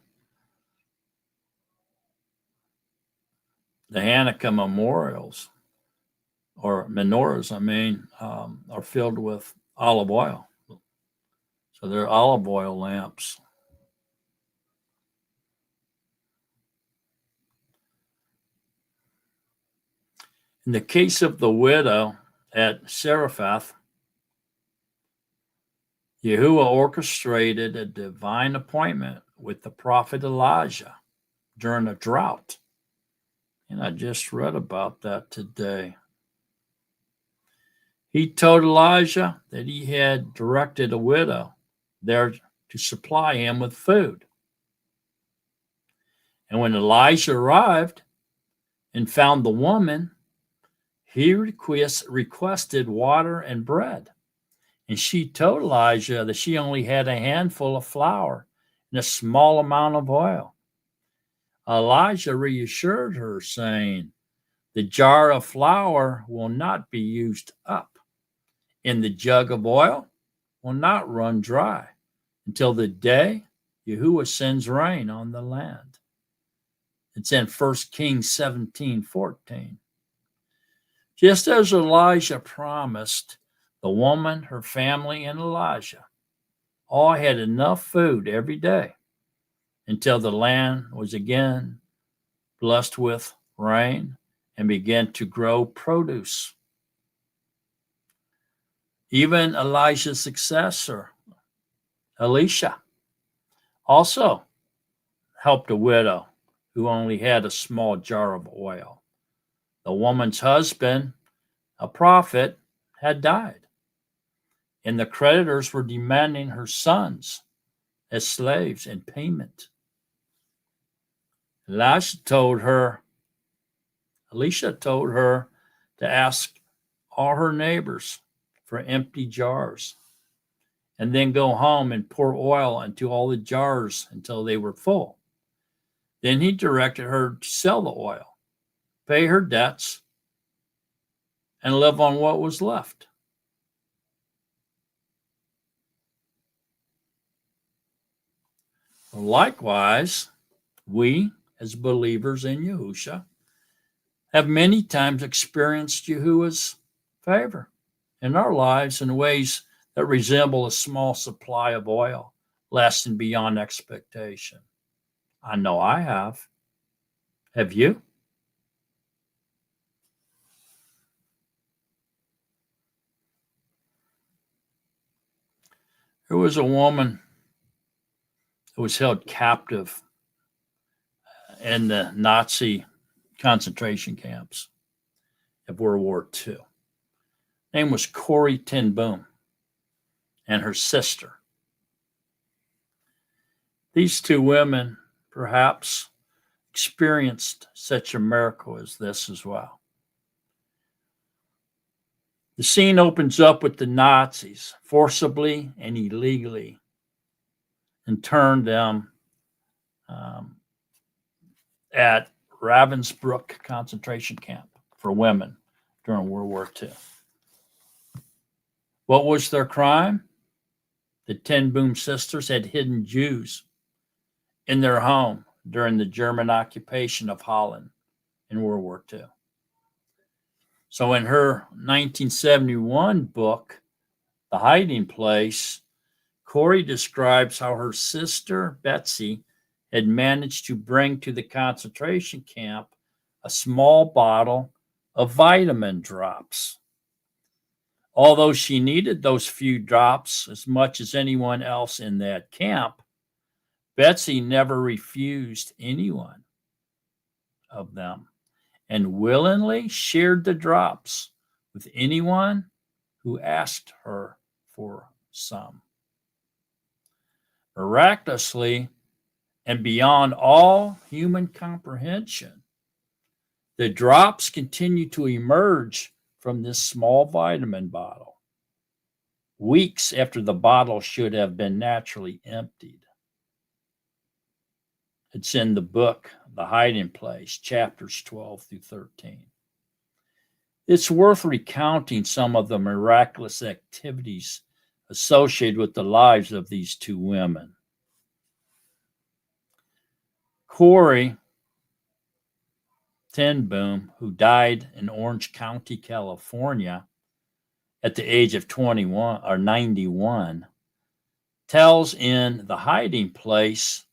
the Hanukkah memorials, or menorahs, are filled with olive oil. So they're olive oil lamps. In the case of the widow at Zarephath, Yahuwah orchestrated a divine appointment with the prophet Elijah during a drought. And I just read about that today. He told Elijah that he had directed a widow there to supply him with food. And when Elijah arrived and found the woman, he requested water and bread. And she told Elijah that she only had a handful of flour and a small amount of oil. Elijah reassured her, saying, "The jar of flour will not be used up, and the jug of oil will not run dry until the day Yahuwah sends rain on the land." It's in 1 Kings 17:14. Just as Elijah promised, the woman, her family, and Elijah all had enough food every day until the land was again blessed with rain and began to grow produce. Even Elijah's successor, Elisha, also helped a widow who only had a small jar of oil. The woman's husband, a prophet, had died, and the creditors were demanding her sons as slaves in payment. Elisha told her to ask all her neighbors for empty jars and then go home and pour oil into all the jars until they were full. Then he directed her to sell the oil, pay her debts, and live on what was left. Likewise, we, as believers in Yahusha, have many times experienced Yahuwah's favor in our lives in ways that resemble a small supply of oil lasting beyond expectation. I know I have. Have you? There was a woman who was held captive in the Nazi concentration camps of World War II. Her name was Corrie ten Boom, and her sister. These two women perhaps experienced such a miracle as this as well. The scene opens up with the Nazis forcibly and illegally interned them at Ravensbrück concentration camp for women during World War II. What was their crime? The Ten Boom sisters had hidden Jews in their home during the German occupation of Holland in World War II. So in her 1971 book, The Hiding Place, Corrie describes how her sister, Betsy, had managed to bring to the concentration camp a small bottle of vitamin drops. Although she needed those few drops as much as anyone else in that camp, Betsy never refused any one of them and willingly shared the drops with anyone who asked her for some. Miraculously, and beyond all human comprehension, the drops continue to emerge from this small vitamin bottle, weeks after the bottle should have been naturally emptied. It's in the book, The Hiding Place, chapters 12 through 13. It's worth recounting some of the miraculous activities associated with the lives of these two women. Corey ten Boom, who died in Orange County, California at the age of 21 or 91, tells in The Hiding Place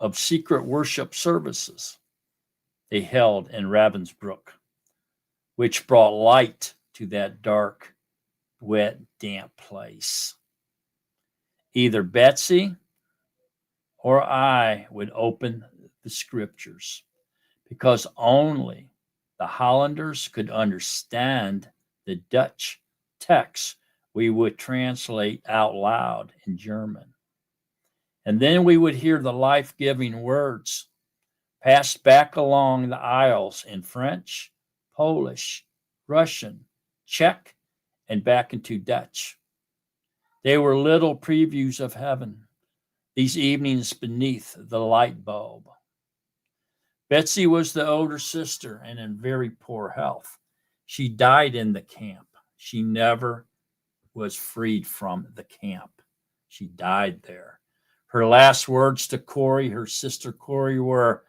of secret worship services they held in Ravensbrück, which brought light to that dark, wet, damp place. Either Betsy or I would open the scriptures, because only the Hollanders could understand the Dutch text we would translate out loud in German. And then we would hear the life-giving words passed back along the aisles in French, Polish, Russian, Czech, and back into Dutch. They were little previews of heaven, these evenings beneath the light bulb. Betsy was the older sister and in very poor health. She died in the camp. She never was freed from the camp. She died there. Her last words to Corey, her sister Corey, were,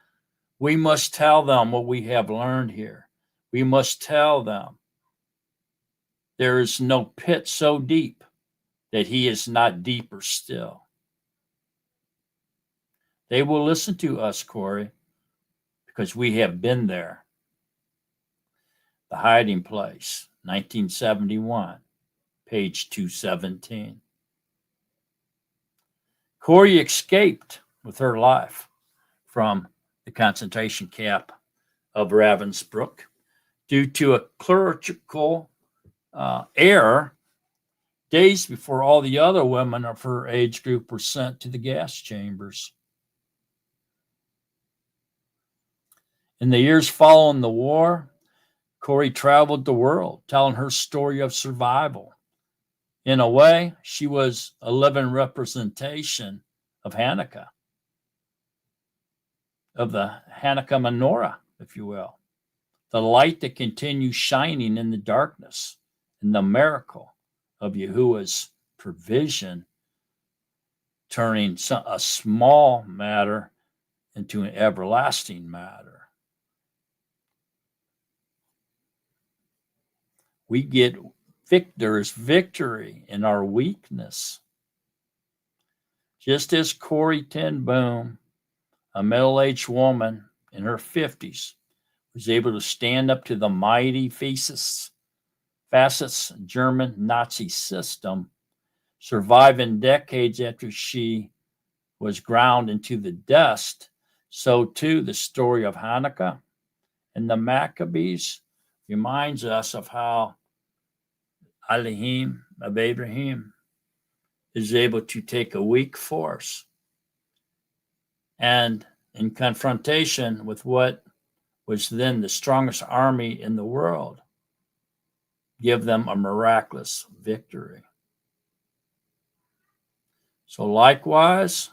"We must tell them what we have learned here. We must tell them there is no pit so deep that he is not deeper still." They will listen to us, Corey, because we have been there. The Hiding Place, 1971, page 217. Corey escaped with her life from the concentration camp of Ravensbrück due to a clerical error days before all the other women of her age group were sent to the gas chambers. In the years following the war, Corey traveled the world telling her story of survival. In a way, she was a living representation of Hanukkah, of the Hanukkah menorah, if you will, the light that continues shining in the darkness, and the miracle of Yahuwah's provision, turning a small matter into an everlasting matter. We get victory in our weakness. Just as Corey ten Boom, a middle-aged woman in her 50s, was able to stand up to the mighty fascist German Nazi system, surviving decades after she was ground into the dust, so too the story of Hanukkah and the Maccabees reminds us of how Elohim of Abraham is able to take a weak force and, in confrontation with what was then the strongest army in the world, give them a miraculous victory. So likewise,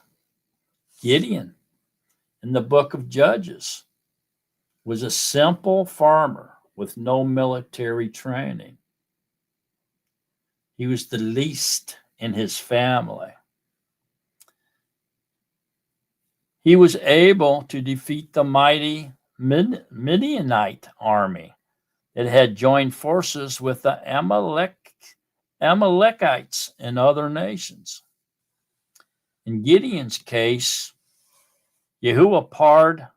Gideon in the book of Judges was a simple farmer with no military training. He was the least in his family. He was able to defeat the mighty Midianite army that had joined forces with the Amalekites and other nations. In Gideon's case, Yahuwah pared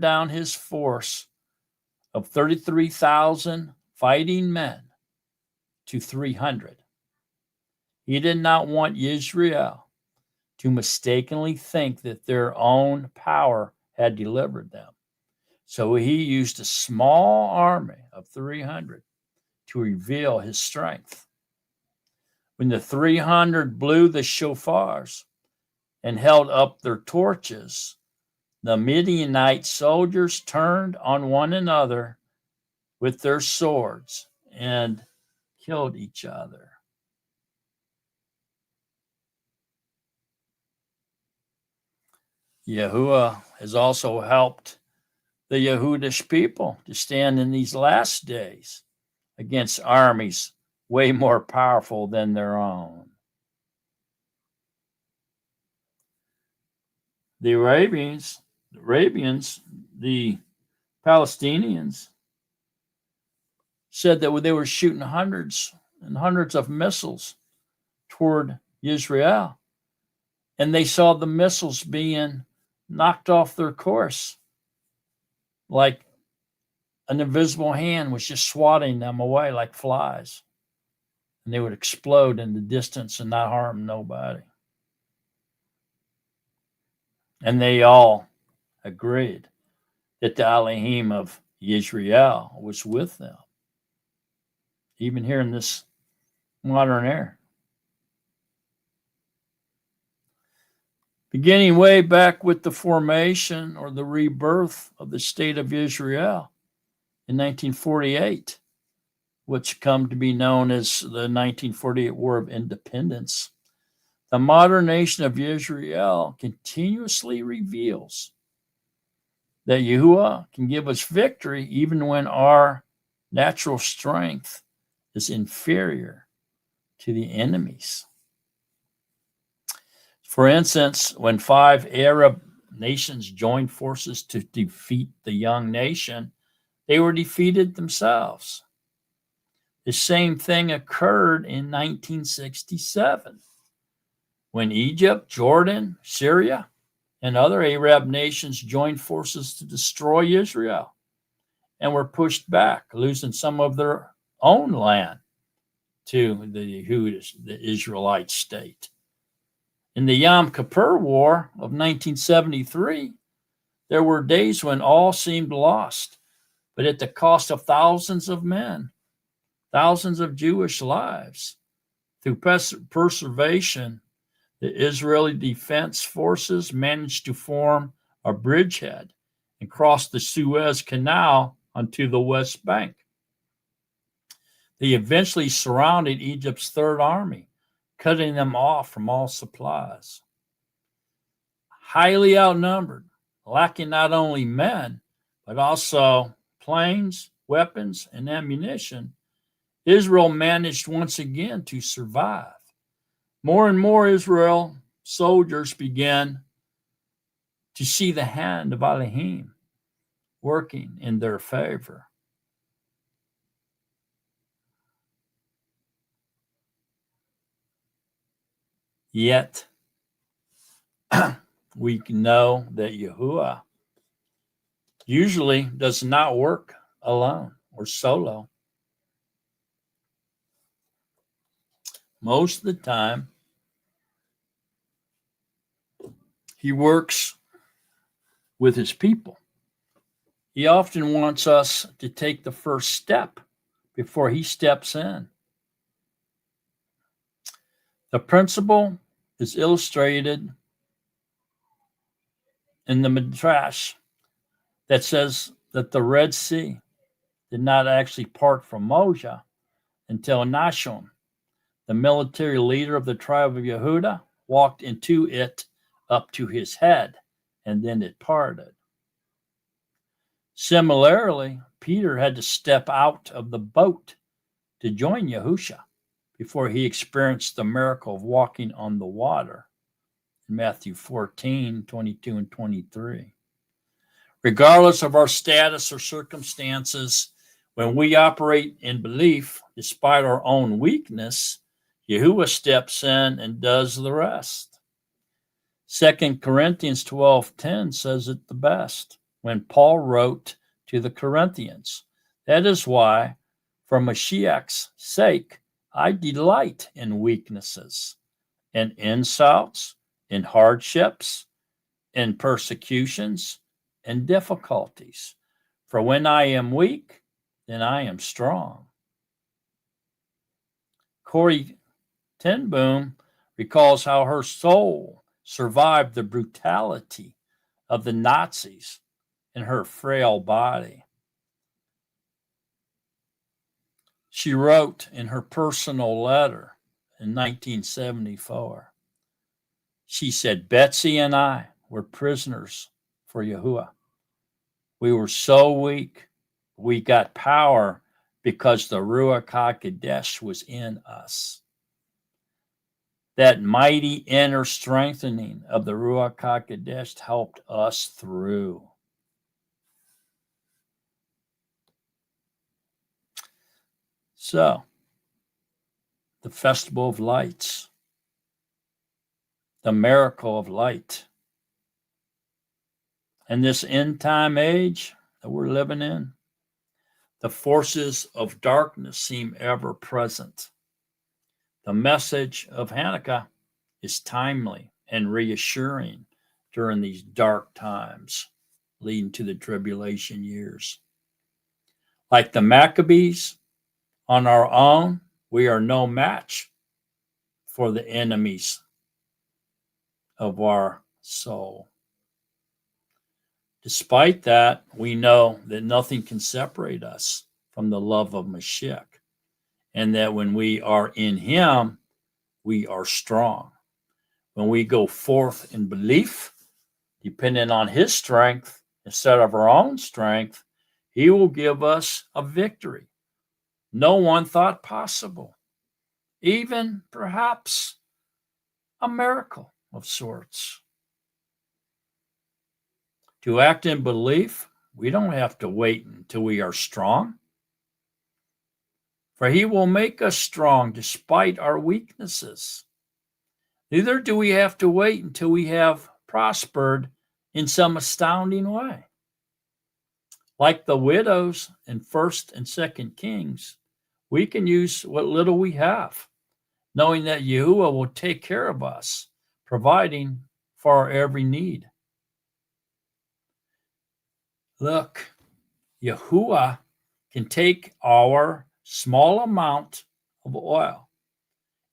down his force of 33,000 fighting men to 300. He did not want Israel to mistakenly think that their own power had delivered them. So he used a small army of 300 to reveal his strength. When the 300 blew the shofars and held up their torches, the Midianite soldiers turned on one another with their swords and killed each other. Yahuwah has also helped the Yehudish people to stand in these last days against armies way more powerful than their own. The Arabians, the Palestinians said that they were shooting hundreds and hundreds of missiles toward Israel, and they saw the missiles being knocked off their course, like an invisible hand was just swatting them away like flies, and they would explode in the distance and not harm nobody. And they all agreed that the Elohim of Israel was with them, even here in this modern era. Beginning way back with the formation or the rebirth of the state of Israel in 1948, which come to be known as the 1948 War of Independence, the modern nation of Israel continuously reveals that Yahuwah can give us victory even when our natural strength is inferior to the enemies. For instance, when 5 Arab nations joined forces to defeat the young nation, they were defeated themselves. The same thing occurred in 1967 when Egypt, Jordan, Syria, and other Arab nations joined forces to destroy Israel and were pushed back, losing some of their own land to the Israelite state. In the Yom Kippur War of 1973, there were days when all seemed lost, but at the cost of thousands of men, thousands of Jewish lives. Through perseveration, the Israeli Defense Forces managed to form a bridgehead and cross the Suez Canal onto the West Bank. They eventually surrounded Egypt's Third Army, cutting them off from all supplies. Highly outnumbered, lacking not only men, but also planes, weapons, and ammunition, Israel managed once again to survive. More and more Israel soldiers began to see the hand of Elohim working in their favor. Yet, we know that Yahuwah usually does not work alone or solo. Most of the time, he works with his people. He often wants us to take the first step before he steps in. The principle is illustrated in the Midrash that says that the Red Sea did not actually part from Moshe until Nashon, the military leader of the tribe of Yehuda, walked into it up to his head, and then it parted. Similarly, Peter had to step out of the boat to join Yahusha before he experienced the miracle of walking on the water in Matthew 14, 22, and 23. Regardless of our status or circumstances, when we operate in belief, despite our own weakness, Yahuwah steps in and does the rest. 2 Corinthians 12:10 says it the best when Paul wrote to the Corinthians, "That is why, for Mashiach's sake, I delight in weaknesses, in insults, in hardships, in persecutions, and difficulties. For when I am weak, then I am strong." Corrie ten Boom recalls how her soul survived the brutality of the Nazis in her frail body. She wrote in her personal letter in 1974, she said, "Betsy and I were prisoners for Yahuwah. We were so weak, we got power because the Ruach HaKodesh was in us. that mighty inner strengthening of the Ruach HaKodesh helped us through. So, the Festival of Lights, the miracle of light, and this end time age that we're living in, the forces of darkness seem ever present. The message of Hanukkah is timely and reassuring during these dark times leading to the tribulation years. Like the Maccabees, on our own, we are no match for the enemies of our soul. Despite that, we know that nothing can separate us from the love of Mashiach, and that when we are in Him, we are strong. When we go forth in belief, depending on His strength instead of our own strength, He will give us a victory no one thought possible, even perhaps a miracle of sorts. To act in belief, we don't have to wait until we are strong, for He will make us strong despite our weaknesses. Neither do we have to wait until we have prospered in some astounding way. Like the widows in 1st and 2nd Kings, we can use what little we have, knowing that Yahuwah will take care of us, providing for our every need. Look, Yahuwah can take our small amount of oil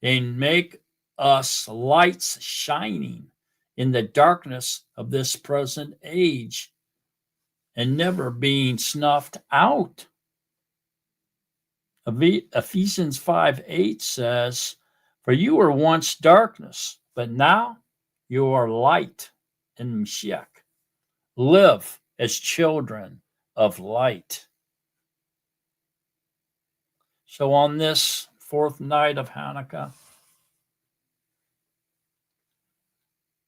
and make us lights shining in the darkness of this present age and never being snuffed out. Ephesians 5:8 says, "For you were once darkness, but now you are light in Mashiach. Live as children of light." So on this 4th night of Hanukkah,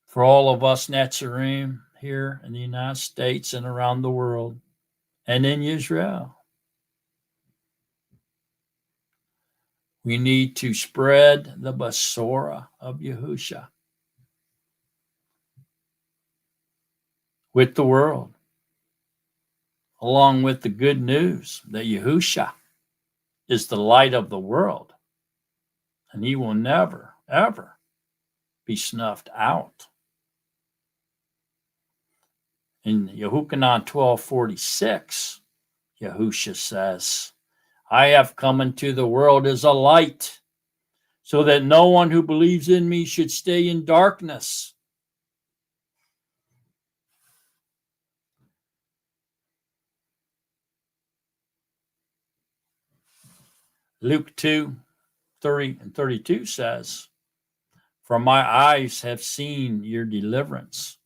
for all of us Netzarim here in the United States and around the world and in Israel, we need to spread the Basora of Yahusha with the world, along with the good news that Yahusha is the light of the world, and He will never, ever be snuffed out. In Yehukanan 12:46, Yahusha says, "I have come into the world as a light, so that no one who believes in me should stay in darkness." Luke 2:30 and 32 says, "For my eyes have seen your deliverance,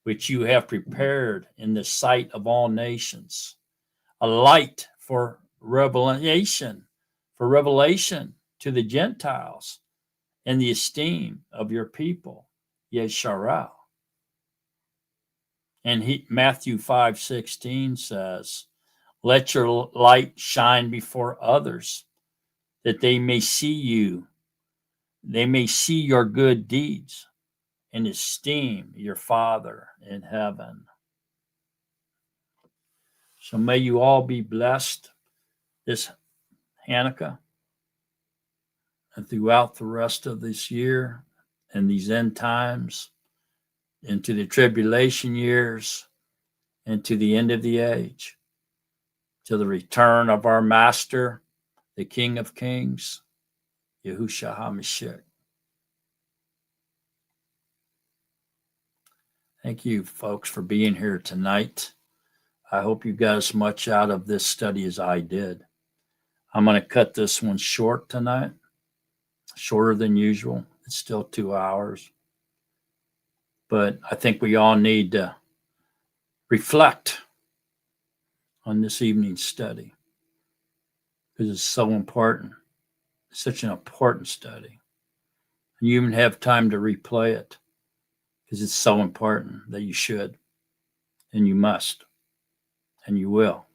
which you have prepared in the sight of all nations, a light for revelation to the Gentiles, and the esteem of your people, Yesharal." And Matthew 5:16 says, "Let your light shine before others, that they may see your good deeds and esteem your Father in heaven." So may you all be blessed this Hanukkah and throughout the rest of this year and these end times, into the tribulation years, and to the end of the age, to the return of our Master, the King of Kings, Yahusha HaMashiach. Thank you, folks, for being here tonight. I hope you got as much out of this study as I did. I'm going to cut this one short tonight, shorter than usual. It's still 2 hours. But I think we all need to reflect on this evening's study because it's so important. It's such an important study. You even have time to replay it because it's so important that you should, and you must, and you will.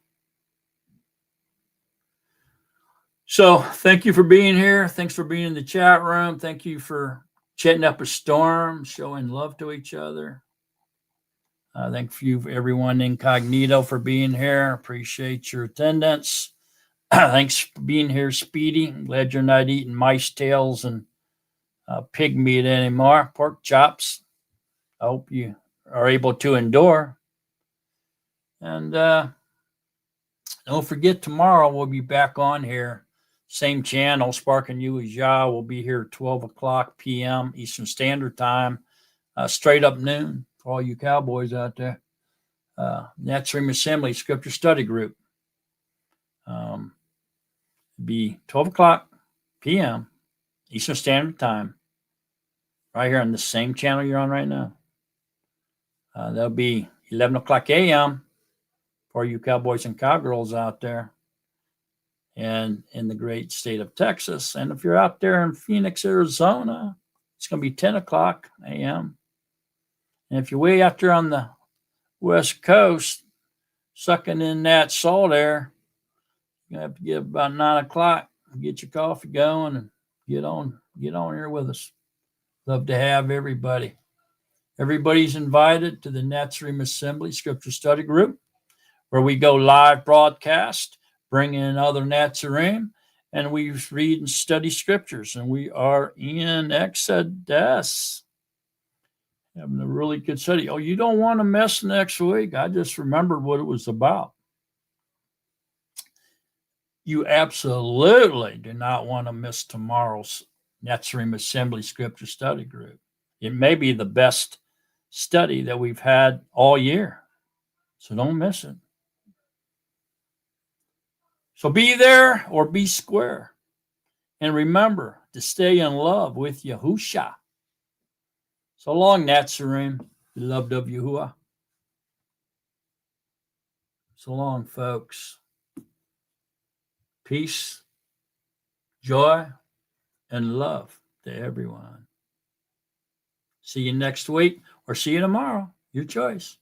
So thank you for being here. Thanks for being in the chat room. Thank you for chatting up a storm, showing love to each other. Thank you, everyone incognito, for being here. Appreciate your attendance. Thanks for being here, Speedy. Glad you're not eating mice tails and pig meat anymore. Pork chops. I hope you are able to endure. And don't forget, tomorrow we'll be back on here. Same channel, Sparking You as Yah. We'll be here at 12 o'clock p.m. Eastern Standard Time. Straight up noon for all you cowboys out there. Nazarene Assembly Scripture Study Group. Be 12 o'clock p.m. Eastern Standard Time. Right here on the same channel you're on right now. That'll be 11 o'clock a.m. for you cowboys and cowgirls out there and in the great state of Texas. And if you're out there in Phoenix, Arizona, it's going to be 10 o'clock a.m. And if you're way out there on the West Coast, sucking in that salt air, you're going to have to get about 9 o'clock, get your coffee going, and get on here with us. Love to have everybody. Everybody's invited to the Nazarene Assembly Scripture Study Group, where we go live broadcast, bring in other Nazarene, and we read and study scriptures. And we are in Exodus. Having a really good study. Oh, you don't want to miss next week. I just remembered what it was about. You absolutely do not want to miss tomorrow's Nazarene Assembly Scripture Study Group. It may be the best study that we've had all year. So don't miss it. So be there or be square. And remember to stay in love with Yahusha. So long, Nazarene, beloved of Yahuwah. So long, folks. Peace, joy, and love to everyone. See you next week or see you tomorrow. Your choice.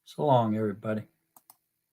So long, everybody.